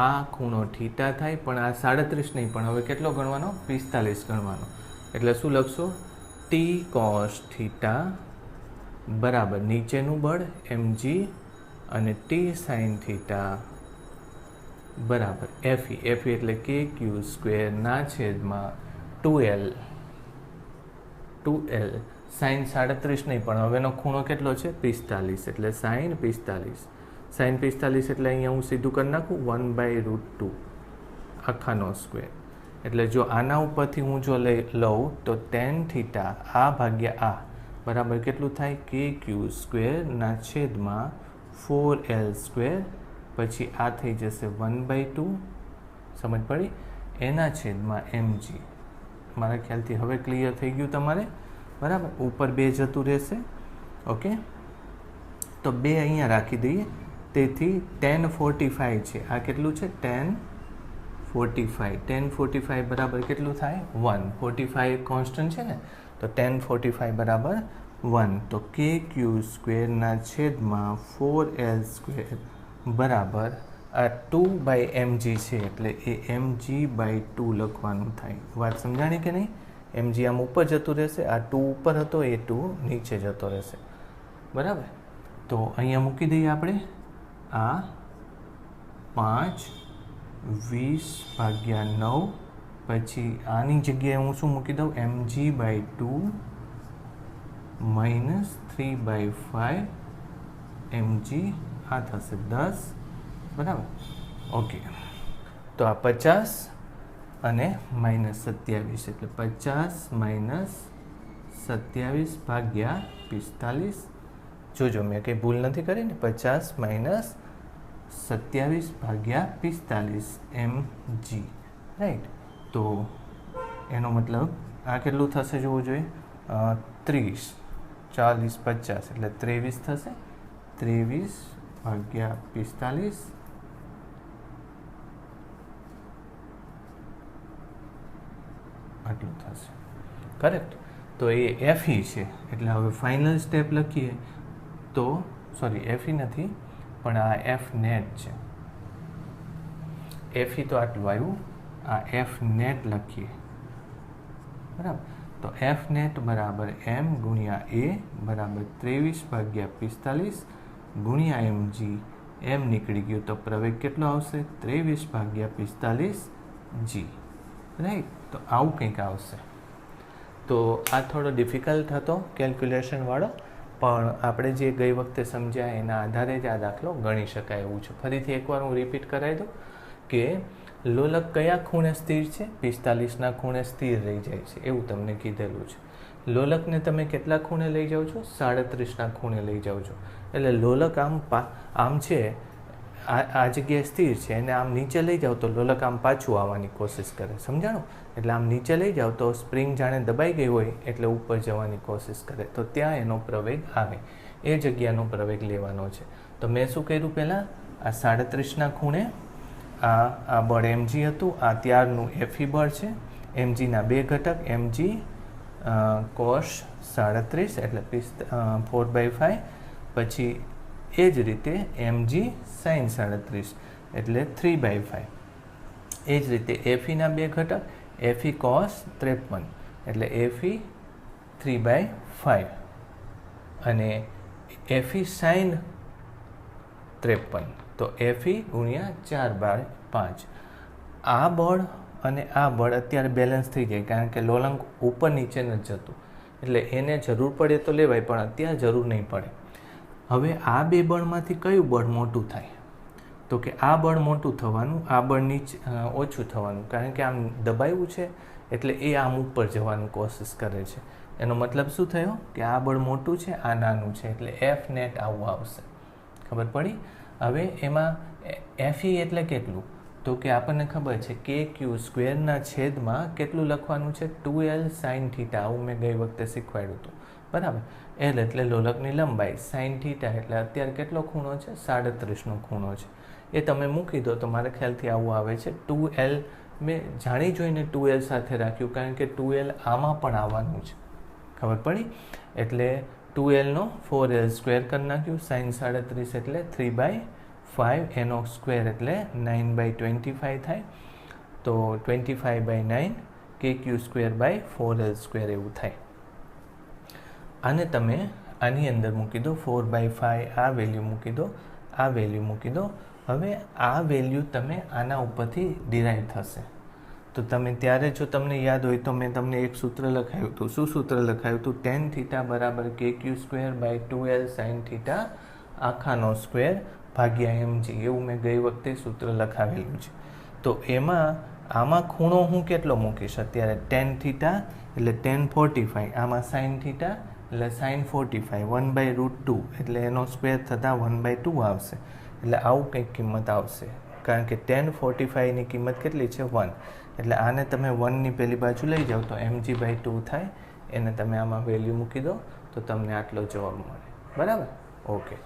આ ખૂણો થીટા થાય, પણ આ 37 નહીં, પણ હવે કેટલો ગણવાનો? 45 ગણવાનો. એટલે શું લખશો? t cos થીટા બરાબર નીચેનું બળ mg અને t sin થીટા બરાબર Fe એટલે kq² ના છેદમાં 2l sin 37 નહીં, પણ હવેનો ખૂણો કેટલો છે? 45. એટલે sin 45. sin 45 એટલે અહીંયા હું સીધું કરી નાખું 1/√2 આખાનો સ્ક્વેર. એટલે જો આના ઉપરથી હું જો લઉં તો tan થીટા આ ભાગ્યા આ બરાબર કેટલું થાય? kq² ના છેદમાં 4l². પછી આ થઈ જશે 1/2. સમજ પડી? એના છેદમાં mg. મારા ખ્યાલથી હવે ક્લિયર થઈ ગયું તમારે, બરાબર. ઉપર 2 જતું રહેશે ઓકે, તો 2 અહીંયા રાખી દઈએ. તેથી 1045 છે. આ કેટલું છે? 1045. 1045 બરાબર કેટલું થાય? 1. 45 કોન્સ્ટન્ટ છે ને, તો 1045 બરાબર 1. તો કે ક્યુ સ્ક્વેરના છેદમાં 4L² બરાબર આ 2/mg છે, એટલે એ mg/2 લખવાનું થાય. વાત સમજાણી કે નહીં? mg આમ ઉપર જતું રહેશે, આ 2 ઉપર હતો એ 2 નીચે જતો રહેશે. બરાબર, તો અહીંયા મૂકી દઈએ આપણે આ 5/20/9. પછી આની જગ્યાએ હું શું મૂકી દઉં? mg/2 -3/5 mg. આ થશે 10. બરાબર, ઓકે. તો આ 50 અને -27, એટલે 50 - 27/45. જોજો મેં કંઈ ભૂલ નથી કરી ને. 50 - 27/45 mg. રાઈટ, તો એનો મતલબ આ કેટલું થશે જોવું જોઈએ? 30, 40, 50 એટલે 23 થશે. 23/45 આટલું થશે. કરેક્ટ. તો એ FE છે. એટલે હવે ફાઇનલ સ્ટેપ લખીએ તો, સોરી FE નથી પણ આ F નેટ છે. FE તો આટલું આવ્યું, આ F નેટ લખીએ. બરાબર, તો F નેટ બરાબર M ગુણ્યા A બરાબર 23/45 ગુણ્યા mg. M નીકળી ગયું તો પ્રવેગ કેટલો આવશે? 23/45 g. રાઈટ, તો આવું કંઈક આવશે. તો આ થોડો ડિફિકલ્ટ હતો કેલ્ક્યુલેશનવાળો, પણ આપણે જે ગઈ વખતે સમજ્યા એના આધારે જ આ દાખલો ગણી શકાય એવું છે. ફરીથી એકવાર હું રિપીટ કરાવી દઉં કે લોલક કયા ખૂણે સ્થિર છે? 45ના ખૂણે સ્થિર રહી જાય છે એવું તમને કીધેલું છે. લોલકને તમે કેટલા ખૂણે લઈ જાઓ છો? 37ના ખૂણે લઈ જાઓ છો. એટલે લોલક આમ છે, આ જગ્યાએ સ્થિર છે, એને આમ નીચે લઈ જાઓ તો લોલક આમ પાછું આવવાની કોશિશ કરે. સમજાણું? એટલે આમ નીચે લઈ જાઓ તો સ્પ્રિંગ જાણે દબાઈ ગઈ હોય એટલે ઉપર જવાની કોશિશ કરે, તો ત્યાં એનો પ્રવેગ આવે. એ જગ્યાનો પ્રવેગ લેવાનો છે. તો મેં શું કર્યું? પહેલાં આ 37ના ખૂણે આ બળ mg હતું. આ ત્યારનું FE બળ છે. mgના 2 ઘટક, mg cos 37 એટલે 4/5, પછી એ જ રીતે mg sin 37 એટલે 3/5. એ જ રીતે FEના 2 ઘટક, FE cos 53 એટલે FE 3/5 અને FE sin 53 તો FE ગુણ્યા 4/5. આ બળ અને આ બળ અત્યારે બેલેન્સ થઈ જાય, કારણ કે લોલંક ઉપર નીચે નથી જતું, એટલે એને જરૂર પડે તો લેવાય, પણ અત્યારે જરૂર નહીં પડે. હવે આ બે બળમાંથી કયું બળ મોટું થાય? તો કે આ બળ મોટું થવાનું, આ બળ નીચે ઓછું થવાનું, કારણ કે આમ દબાયું છે એટલે એ આમ ઉપર જવાનું કોશિશ કરે છે. એનો મતલબ શું થયો? કે આ બળ મોટું છે, આ નાનું છે, એટલે F નેટ આવું આવશે. ખબર પડી? હવે એમાં FE એટલે કેટલું? તો કે આપણને ખબર છે કે ક્યુ સ્ક્વેરના છેદમાં કેટલું લખવાનું છે? 2L sin θ. આવું મેં ગઈ વખતે શીખવાડ્યું હતું. બરાબર, L એટલે લોલકની લંબાઈ, sin θ એટલે અત્યારે કેટલો ખૂણો છે? 37નો ખૂણો છે. એ તમે મૂકી દો તો મારા ખ્યાલથી આવું આવે છે. 2L મેં જાણી જોઈને 2L સાથે રાખ્યું, કારણ કે 2L આમાં પણ આવવાનું છે. ખબર પડી? એટલે 2Lનો 4L² કરી નાખ્યું. sin 37 એટલે 3/5, એનો સ્ક્વેર એટલે 9/25 થાય. તો 25/9 KQ²/4L² એવું થાય. આને તમે આની અંદર મૂકી દો. 4/5 આ વેલ્યુ મૂકી દો, આ વેલ્યુ મૂકી દો. હવે આ વેલ્યુ તમે આના ઉપરથી ડિરાઈવ થશે. તો તમે ત્યારે જો તમને યાદ હોય તો મેં તમને એક સૂત્ર લખાયું હતું. શું સૂત્ર લખાયું હતું? tan θ બરાબર KQ²/2L sin θ આખાનો સ્ક્વેર ભાગ્યા mg. એવું મેં ગઈ વખતે સૂત્ર લખાવેલું છે. તો આમાં ખૂણો હું કેટલો મૂકીશ? અત્યારે tan θ એટલે tan 45, આમાં sin θ એટલે sin 45, 1/√2 એટલે એનો સ્ક્વેર થતાં 1/2 આવશે. એટલે આવું કંઈક કિંમત આવશે, કારણ કે tan 45ની કિંમત કેટલી છે? 1. એટલે આને તમે 1ની પેલી બાજુ લઈ જાઓ તો mg/2 થાય. એને તમે આમાં વેલ્યુ મૂકી દો તો તમને આટલો જવાબ મળે. બરાબર. ઓકે.